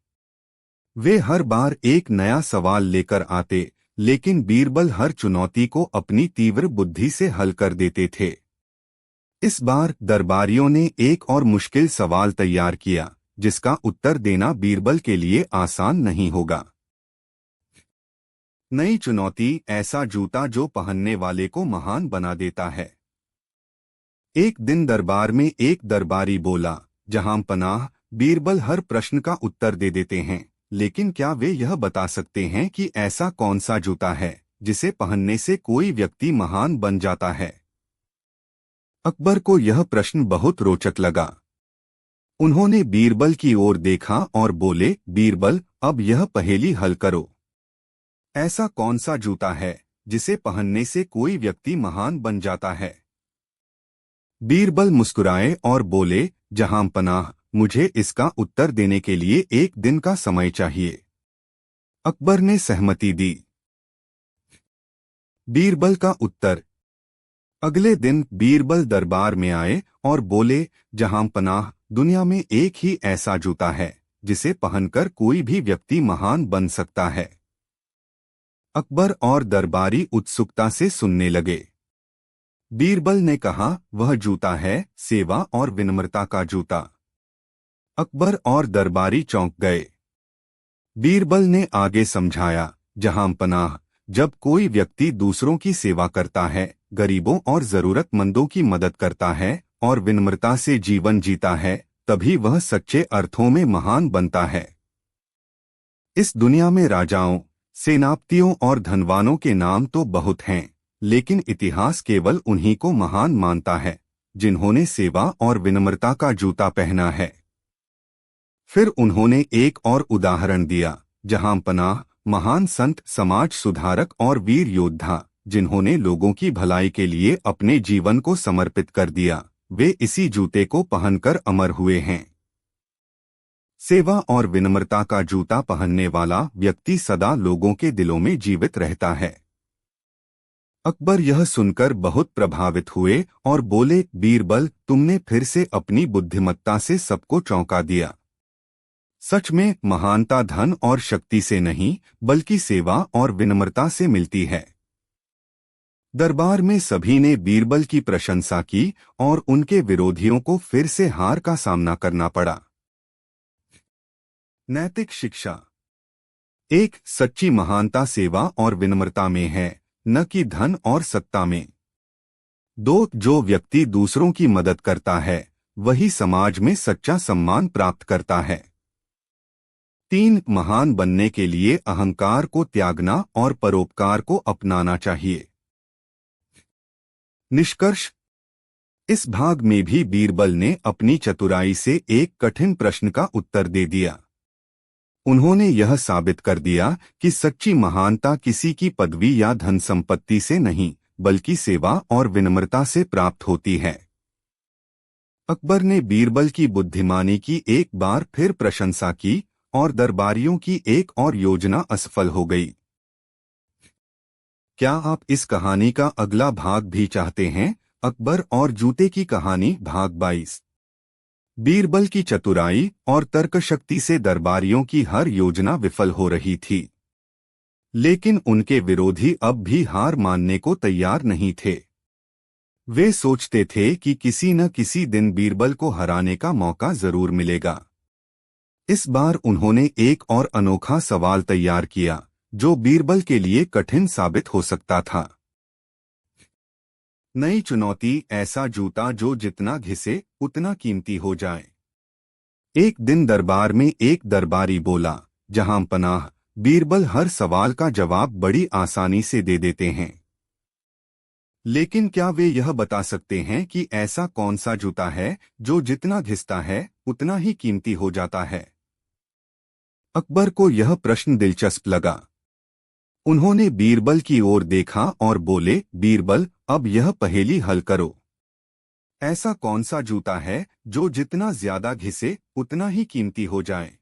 वे हर बार एक नया सवाल लेकर आते, लेकिन बीरबल हर चुनौती को अपनी तीव्र बुद्धि से हल कर देते थे। इस बार दरबारियों ने एक और मुश्किल सवाल तैयार किया, जिसका उत्तर देना बीरबल के लिए आसान नहीं होगा। नई चुनौती, ऐसा जूता जो पहनने वाले को महान बना देता है। एक दिन दरबार में एक दरबारी बोला, जहां पनाह, बीरबल हर प्रश्न का उत्तर दे देते हैं, लेकिन क्या वे यह बता सकते हैं कि ऐसा कौन सा जूता है जिसे पहनने से कोई व्यक्ति महान बन जाता है? अकबर को यह प्रश्न बहुत रोचक लगा। उन्होंने बीरबल की ओर देखा और बोले, बीरबल, अब यह पहेली हल करो। ऐसा कौन सा जूता है जिसे पहनने से कोई व्यक्ति महान बन जाता है? बीरबल मुस्कुराए और बोले, जहां पनाह, मुझे इसका उत्तर देने के लिए एक दिन का समय चाहिए। अकबर ने सहमति दी। बीरबल का उत्तर। अगले दिन बीरबल दरबार में आए और बोले, जहां पनाह, दुनिया में एक ही ऐसा जूता है जिसे पहनकर कोई भी व्यक्ति महान बन सकता है। अकबर और दरबारी उत्सुकता से सुनने लगे। बीरबल ने कहा, वह जूता है सेवा और विनम्रता का जूता। अकबर और दरबारी चौंक गए। बीरबल ने आगे समझाया, जहां पनाह, जब कोई व्यक्ति दूसरों की सेवा करता है, गरीबों और जरूरतमंदों की मदद करता है और विनम्रता से जीवन जीता है, तभी वह सच्चे अर्थों में महान बनता है। इस दुनिया में राजाओं, सेनापतियों और धनवानों के नाम तो बहुत हैं, लेकिन इतिहास केवल उन्हीं को महान मानता है जिन्होंने सेवा और विनम्रता का जूता पहना है। फिर उन्होंने एक और उदाहरण दिया, जहां पनाह, महान संत, समाज सुधारक और वीर योद्धा, जिन्होंने लोगों की भलाई के लिए अपने जीवन को समर्पित कर दिया, वे इसी जूते को पहनकर अमर हुए हैं। सेवा और विनम्रता का जूता पहनने वाला व्यक्ति सदा लोगों के दिलों में जीवित रहता है। अकबर यह सुनकर बहुत प्रभावित हुए और बोले, बीरबल, तुमने फिर से अपनी बुद्धिमत्ता से सबको चौंका दिया। सच में महानता धन और शक्ति से नहीं, बल्कि सेवा और विनम्रता से मिलती है। दरबार में सभी ने बीरबल की प्रशंसा की और उनके विरोधियों को फिर से हार का सामना करना पड़ा। नैतिक शिक्षा। एक, सच्ची महानता सेवा और विनम्रता में है, न कि धन और सत्ता में। दो, जो व्यक्ति दूसरों की मदद करता है, वही समाज में सच्चा सम्मान प्राप्त करता है। तीन, महान बनने के लिए अहंकार को त्यागना और परोपकार को अपनाना चाहिए। निष्कर्ष। इस भाग में भी बीरबल ने अपनी चतुराई से एक कठिन प्रश्न का उत्तर दे दिया। उन्होंने यह साबित कर दिया कि सच्ची महानता किसी की पदवी या धन संपत्ति से नहीं, बल्कि सेवा और विनम्रता से प्राप्त होती है। अकबर ने बीरबल की बुद्धिमानी की एक बार फिर प्रशंसा की और दरबारियों की एक और योजना असफल हो गई। क्या आप इस कहानी का अगला भाग भी चाहते हैं? अकबर और जूते की कहानी भाग 22। बीरबल की चतुराई और तर्कशक्ति से दरबारियों की हर योजना विफल हो रही थी, लेकिन उनके विरोधी अब भी हार मानने को तैयार नहीं थे। वे सोचते थे कि किसी न किसी दिन बीरबल को हराने का मौका जरूर मिलेगा। इस बार उन्होंने एक और अनोखा सवाल तैयार किया, जो बीरबल के लिए कठिन साबित हो सकता था। नई चुनौती, ऐसा जूता जो जितना घिसे उतना कीमती हो जाए। एक दिन दरबार में एक दरबारी बोला, जहां पनाह, बीरबल हर सवाल का जवाब बड़ी आसानी से दे देते हैं, लेकिन क्या वे यह बता सकते हैं कि ऐसा कौन सा जूता है जो जितना घिसता है उतना ही कीमती हो जाता है? अकबर को यह प्रश्न दिलचस्प लगा। उन्होंने बीरबल की ओर देखा और बोले, बीरबल, अब यह पहेली हल करो। ऐसा कौन सा जूता है जो जितना ज्यादा घिसे उतना ही कीमती हो जाए?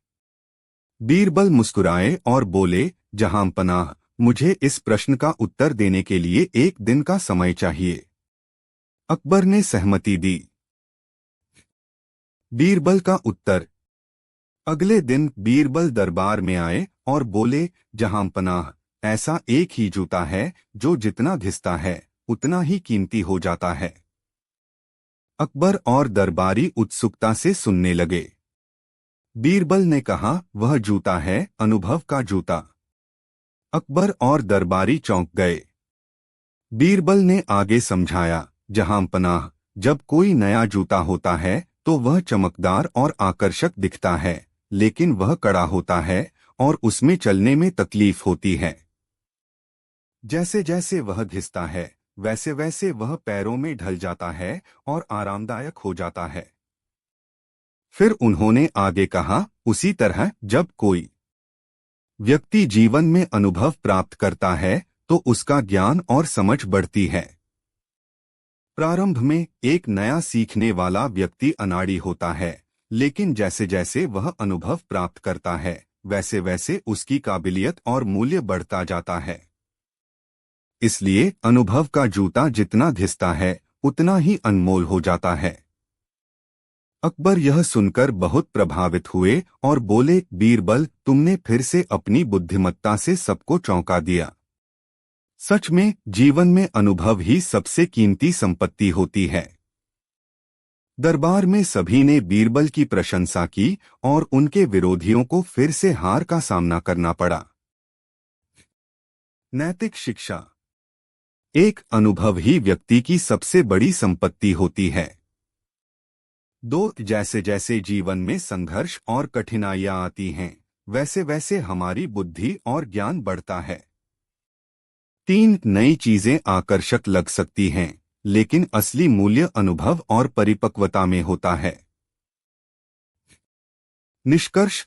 बीरबल मुस्कुराए और बोले, जहां पनाह, मुझे इस प्रश्न का उत्तर देने के लिए एक दिन का समय चाहिए। अकबर ने सहमति दी। बीरबल का उत्तर। अगले दिन बीरबल दरबार में आए और बोले, जहां पनाह, ऐसा एक ही जूता है जो जितना घिसता है उतना ही कीमती हो जाता है। अकबर और दरबारी उत्सुकता से सुनने लगे। बीरबल ने कहा, वह जूता है अनुभव का जूता। अकबर और दरबारी चौंक गए। बीरबल ने आगे समझाया, जहां पनाह, जब कोई नया जूता होता है तो वह चमकदार और आकर्षक दिखता है, लेकिन वह कड़ा होता है और उसमें चलने में तकलीफ होती है। जैसे जैसे वह घिसता है, वैसे वैसे वह पैरों में ढल जाता है और आरामदायक हो जाता है। फिर उन्होंने आगे कहा, उसी तरह जब कोई व्यक्ति जीवन में अनुभव प्राप्त करता है तो उसका ज्ञान और समझ बढ़ती है। प्रारंभ में एक नया सीखने वाला व्यक्ति अनाड़ी होता है, लेकिन जैसे जैसे वह अनुभव प्राप्त करता है, वैसे वैसे उसकी काबिलियत और मूल्य बढ़ता जाता है। इसलिए अनुभव का जूता जितना घिसता है उतना ही अनमोल हो जाता है। अकबर यह सुनकर बहुत प्रभावित हुए और बोले, बीरबल, तुमने फिर से अपनी बुद्धिमत्ता से सबको चौंका दिया। सच में जीवन में अनुभव ही सबसे कीमती संपत्ति होती है। दरबार में सभी ने बीरबल की प्रशंसा की और उनके विरोधियों को फिर से हार का सामना करना पड़ा। नैतिक शिक्षा। एक, अनुभव ही व्यक्ति की सबसे बड़ी संपत्ति होती है। दो, जैसे जैसे जीवन में संघर्ष और कठिनाइयां आती हैं, वैसे वैसे हमारी बुद्धि और ज्ञान बढ़ता है। तीन, नई चीजें आकर्षक लग सकती हैं, लेकिन असली मूल्य अनुभव और परिपक्वता में होता है। निष्कर्ष।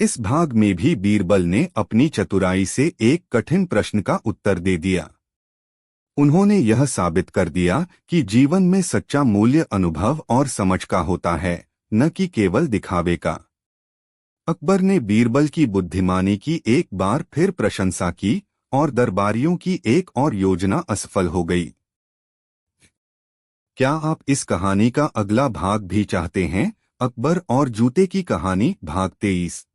इस भाग में भी बीरबल ने अपनी चतुराई से एक कठिन प्रश्न का उत्तर दे दिया। उन्होंने यह साबित कर दिया कि जीवन में सच्चा मूल्य अनुभव और समझ का होता है, न कि केवल दिखावे का। अकबर ने बीरबल की बुद्धिमानी की एक बार फिर प्रशंसा की और दरबारियों की एक और योजना असफल हो गई। क्या आप इस कहानी का अगला भाग भी चाहते हैं? अकबर और जूते की कहानी भाग 23।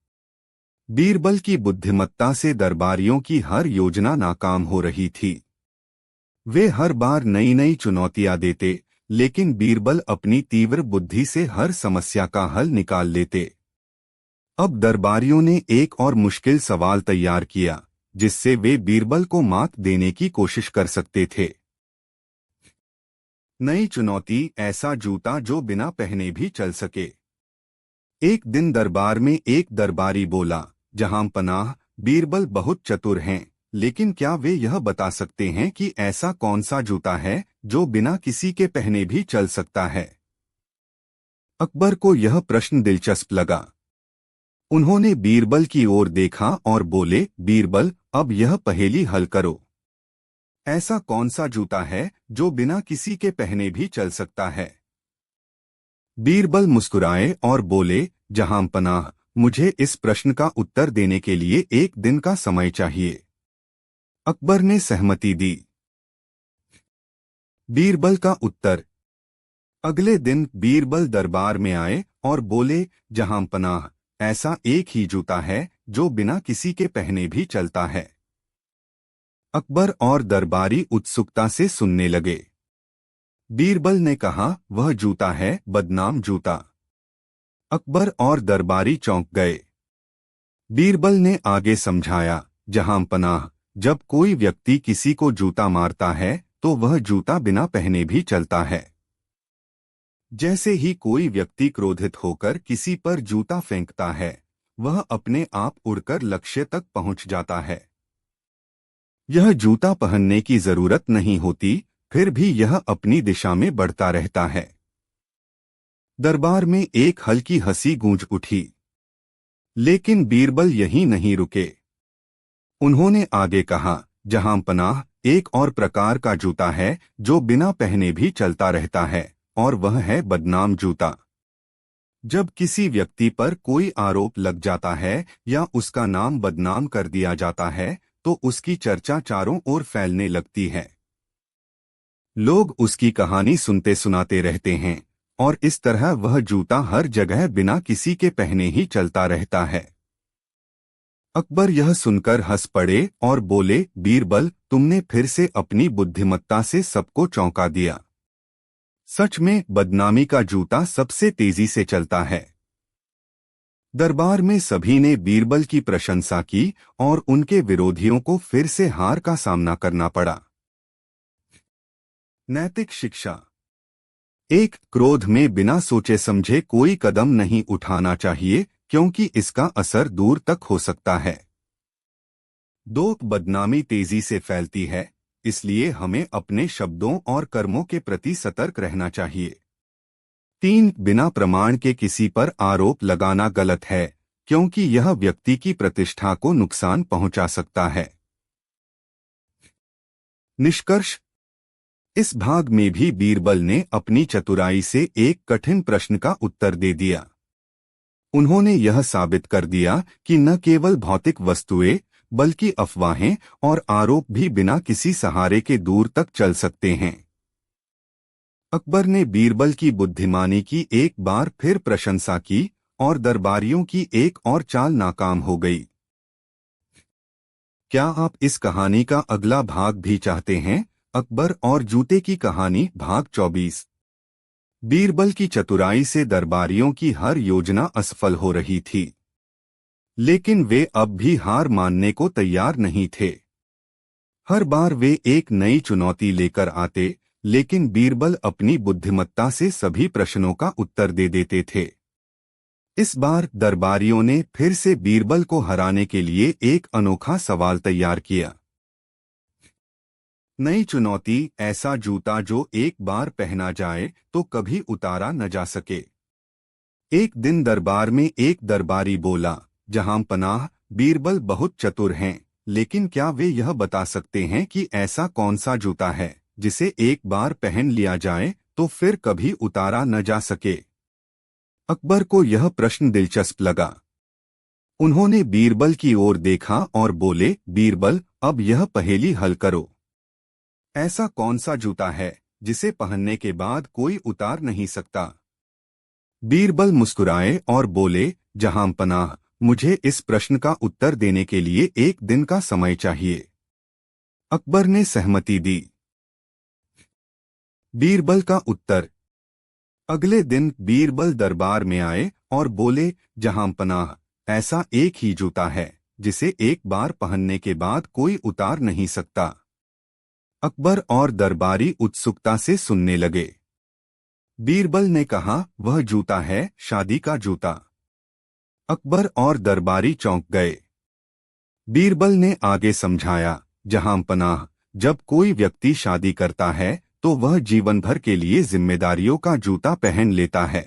बीरबल की बुद्धिमत्ता से दरबारियों की हर योजना नाकाम हो रही थी। वे हर बार नई नई चुनौतियां देते, लेकिन बीरबल अपनी तीव्र बुद्धि से हर समस्या का हल निकाल लेते। अब दरबारियों ने एक और मुश्किल सवाल तैयार किया, जिससे वे बीरबल को मात देने की कोशिश कर सकते थे। नई चुनौती, ऐसा जूता जो बिना पहने भी चल सके। एक दिन दरबार में एक दरबारी बोला, जहां पनाह, बीरबल बहुत चतुर हैं, लेकिन क्या वे यह बता सकते हैं कि ऐसा कौन सा जूता है जो बिना किसी के पहने भी चल सकता है? अकबर को यह प्रश्न दिलचस्प लगा। उन्होंने बीरबल की ओर देखा और बोले, बीरबल, अब यह पहेली हल करो। ऐसा कौन सा जूता है जो बिना किसी के पहने भी चल सकता है? बीरबल मुस्कुराए और बोले, जहां पनाह, मुझे इस प्रश्न का उत्तर देने के लिए एक दिन का समय चाहिए। अकबर ने सहमति दी। बीरबल का उत्तर। अगले दिन बीरबल दरबार में आए और बोले, जहां पनाह, ऐसा एक ही जूता है जो बिना किसी के पहने भी चलता है। अकबर और दरबारी उत्सुकता से सुनने लगे। बीरबल ने कहा, वह जूता है बदनाम जूता। अकबर और दरबारी चौंक गए। बीरबल ने आगे समझाया, जहां पनाह, जब कोई व्यक्ति किसी को जूता मारता है तो वह जूता बिना पहने भी चलता है। जैसे ही कोई व्यक्ति क्रोधित होकर किसी पर जूता फेंकता है, वह अपने आप उड़कर लक्ष्य तक पहुंच जाता है। यह जूता पहनने की जरूरत नहीं होती, फिर भी यह अपनी दिशा में बढ़ता रहता है। दरबार में एक हल्की हंसी गूंज उठी, लेकिन बीरबल यहीं नहीं रुके। उन्होंने आगे कहा, जहां पनाह, एक और प्रकार का जूता है जो बिना पहने भी चलता रहता है, और वह है बदनाम जूता। जब किसी व्यक्ति पर कोई आरोप लग जाता है या उसका नाम बदनाम कर दिया जाता है, तो उसकी चर्चा चारों ओर फैलने लगती है। लोग उसकी कहानी सुनते सुनाते रहते हैं, और इस तरह वह जूता हर जगह बिना किसी के पहने ही चलता रहता है। अकबर यह सुनकर हंस पड़े और बोले, बीरबल, तुमने फिर से अपनी बुद्धिमत्ता से सबको चौंका दिया। सच में बदनामी का जूता सबसे तेजी से चलता है। दरबार में सभी ने बीरबल की प्रशंसा की और उनके विरोधियों को फिर से हार का सामना करना पड़ा। नैतिक शिक्षा। एक, क्रोध में बिना सोचे समझे कोई कदम नहीं उठाना चाहिए, क्योंकि इसका असर दूर तक हो सकता है। 2, बदनामी तेजी से फैलती है, इसलिए हमें अपने शब्दों और कर्मों के प्रति सतर्क रहना चाहिए। 3, बिना प्रमाण के किसी पर आरोप लगाना गलत है, क्योंकि यह व्यक्ति की प्रतिष्ठा को नुकसान पहुंचा सकता है। निष्कर्ष। इस भाग में भी बीरबल ने अपनी चतुराई से एक कठिन प्रश्न का उत्तर दे दिया। उन्होंने यह साबित कर दिया कि न केवल भौतिक वस्तुएं, बल्कि अफवाहें और आरोप भी बिना किसी सहारे के दूर तक चल सकते हैं। अकबर ने बीरबल की बुद्धिमानी की एक बार फिर प्रशंसा की और दरबारियों की एक और चाल नाकाम हो गई। क्या आप इस कहानी का अगला भाग भी चाहते हैं? अकबर और जूते की कहानी भाग 24। बीरबल की चतुराई से दरबारियों की हर योजना असफल हो रही थी, लेकिन वे अब भी हार मानने को तैयार नहीं थे। हर बार वे एक नई चुनौती लेकर आते, लेकिन बीरबल अपनी बुद्धिमत्ता से सभी प्रश्नों का उत्तर दे देते थे। इस बार दरबारियों ने फिर से बीरबल को हराने के लिए एक अनोखा सवाल तैयार किया। नई चुनौती, ऐसा जूता जो एक बार पहना जाए तो कभी उतारा न जा सके। एक दिन दरबार में एक दरबारी बोला, जहां पनाह, बीरबल बहुत चतुर हैं, लेकिन क्या वे यह बता सकते हैं कि ऐसा कौन सा जूता है जिसे एक बार पहन लिया जाए तो फिर कभी उतारा न जा सके? अकबर को यह प्रश्न दिलचस्प लगा। उन्होंने बीरबल की ओर देखा और बोले, बीरबल, अब यह पहेली हल करो। ऐसा कौन सा जूता है जिसे पहनने के बाद कोई उतार नहीं सकता? बीरबल मुस्कुराए और बोले, जहां पनाह, मुझे इस प्रश्न का उत्तर देने के लिए एक दिन का समय चाहिए। अकबर ने सहमति दी। बीरबल का उत्तर। अगले दिन बीरबल दरबार में आए और बोले, जहां पनाह, ऐसा एक ही जूता है जिसे एक बार पहनने के बाद कोई उतार नहीं सकता। अकबर और दरबारी उत्सुकता से सुनने लगे। बीरबल ने कहा, वह जूता है शादी का जूता। अकबर और दरबारी चौंक गए। बीरबल ने आगे समझाया, जहां पनाह, जब कोई व्यक्ति शादी करता है तो वह जीवन भर के लिए जिम्मेदारियों का जूता पहन लेता है।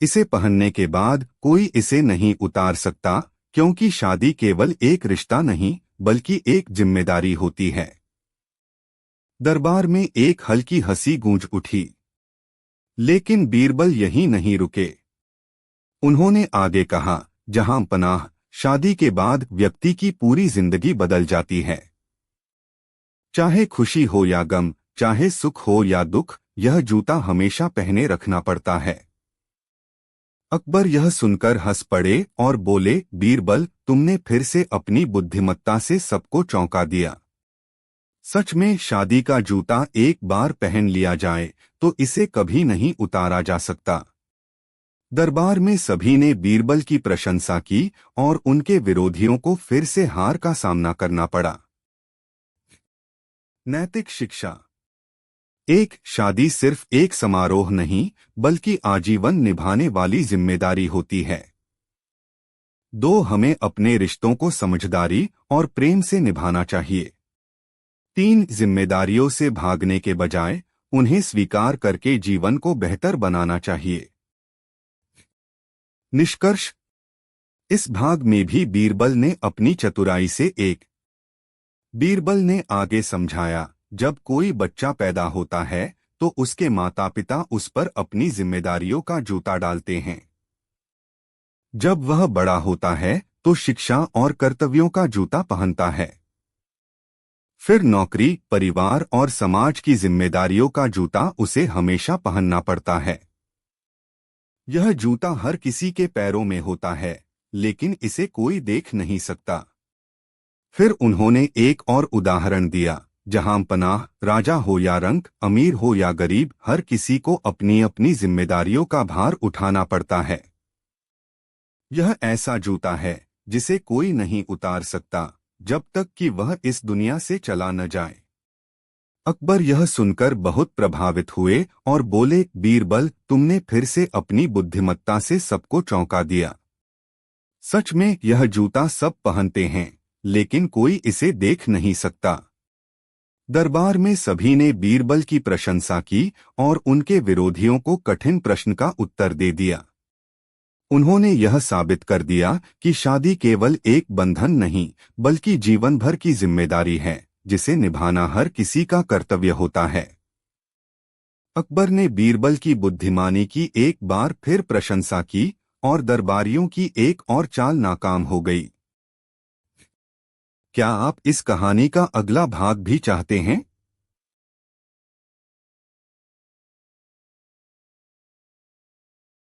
इसे पहनने के बाद कोई इसे नहीं उतार सकता, क्योंकि शादी केवल एक रिश्ता नहीं बल्कि एक जिम्मेदारी होती है। दरबार में एक हल्की हंसी गूंज उठी। लेकिन बीरबल यहीं नहीं रुके। उन्होंने आगे कहा, जहां पनाह, शादी के बाद व्यक्ति की पूरी जिंदगी बदल जाती है। चाहे खुशी हो या गम, चाहे सुख हो या दुख, यह जूता हमेशा पहने रखना पड़ता है। अकबर यह सुनकर हंस पड़े और बोले, बीरबल, तुमने फिर से अपनी बुद्धिमत्ता से सबको चौंका दिया। सच में शादी का जूता एक बार पहन लिया जाए तो इसे कभी नहीं उतारा जा सकता। दरबार में सभी ने बीरबल की प्रशंसा की और उनके विरोधियों को फिर से हार का सामना करना पड़ा। नैतिक शिक्षा। एक शादी सिर्फ एक समारोह नहीं बल्कि आजीवन निभाने वाली जिम्मेदारी होती है। दो, हमें अपने रिश्तों को समझदारी और प्रेम से निभाना चाहिए। 3, जिम्मेदारियों से भागने के बजाय उन्हें स्वीकार करके जीवन को बेहतर बनाना चाहिए। निष्कर्ष। इस भाग में भी बीरबल ने अपनी चतुराई से एक। बीरबल ने आगे समझाया, जब कोई बच्चा पैदा होता है तो उसके माता पिता उस पर अपनी जिम्मेदारियों का जूता डालते हैं। जब वह बड़ा होता है तो शिक्षा और कर्तव्यों का जूता पहनता है। फिर नौकरी, परिवार और समाज की जिम्मेदारियों का जूता उसे हमेशा पहनना पड़ता है। यह जूता हर किसी के पैरों में होता है, लेकिन इसे कोई देख नहीं सकता। फिर उन्होंने एक और उदाहरण दिया, जहां पनाह, राजा हो या रंक, अमीर हो या गरीब, हर किसी को अपनी अपनी जिम्मेदारियों का भार उठाना पड़ता है। यह ऐसा जूता है जिसे कोई नहीं उतार सकता जब तक कि वह इस दुनिया से चला न जाए। अकबर यह सुनकर बहुत प्रभावित हुए और बोले, बीरबल, तुमने फिर से अपनी बुद्धिमत्ता से सबको चौंका दिया। सच में यह जूता सब पहनते हैं, लेकिन कोई इसे देख नहीं सकता। दरबार में सभी ने बीरबल की प्रशंसा की और उनके विरोधियों को कठिन प्रश्न का उत्तर दे दिया। उन्होंने यह साबित कर दिया कि शादी केवल एक बंधन नहीं बल्कि जीवन भर की जिम्मेदारी है, जिसे निभाना हर किसी का कर्तव्य होता है। अकबर ने बीरबल की बुद्धिमानी की एक बार फिर प्रशंसा की और दरबारियों की एक और चाल नाकाम हो गई। क्या आप इस कहानी का अगला भाग भी चाहते हैं?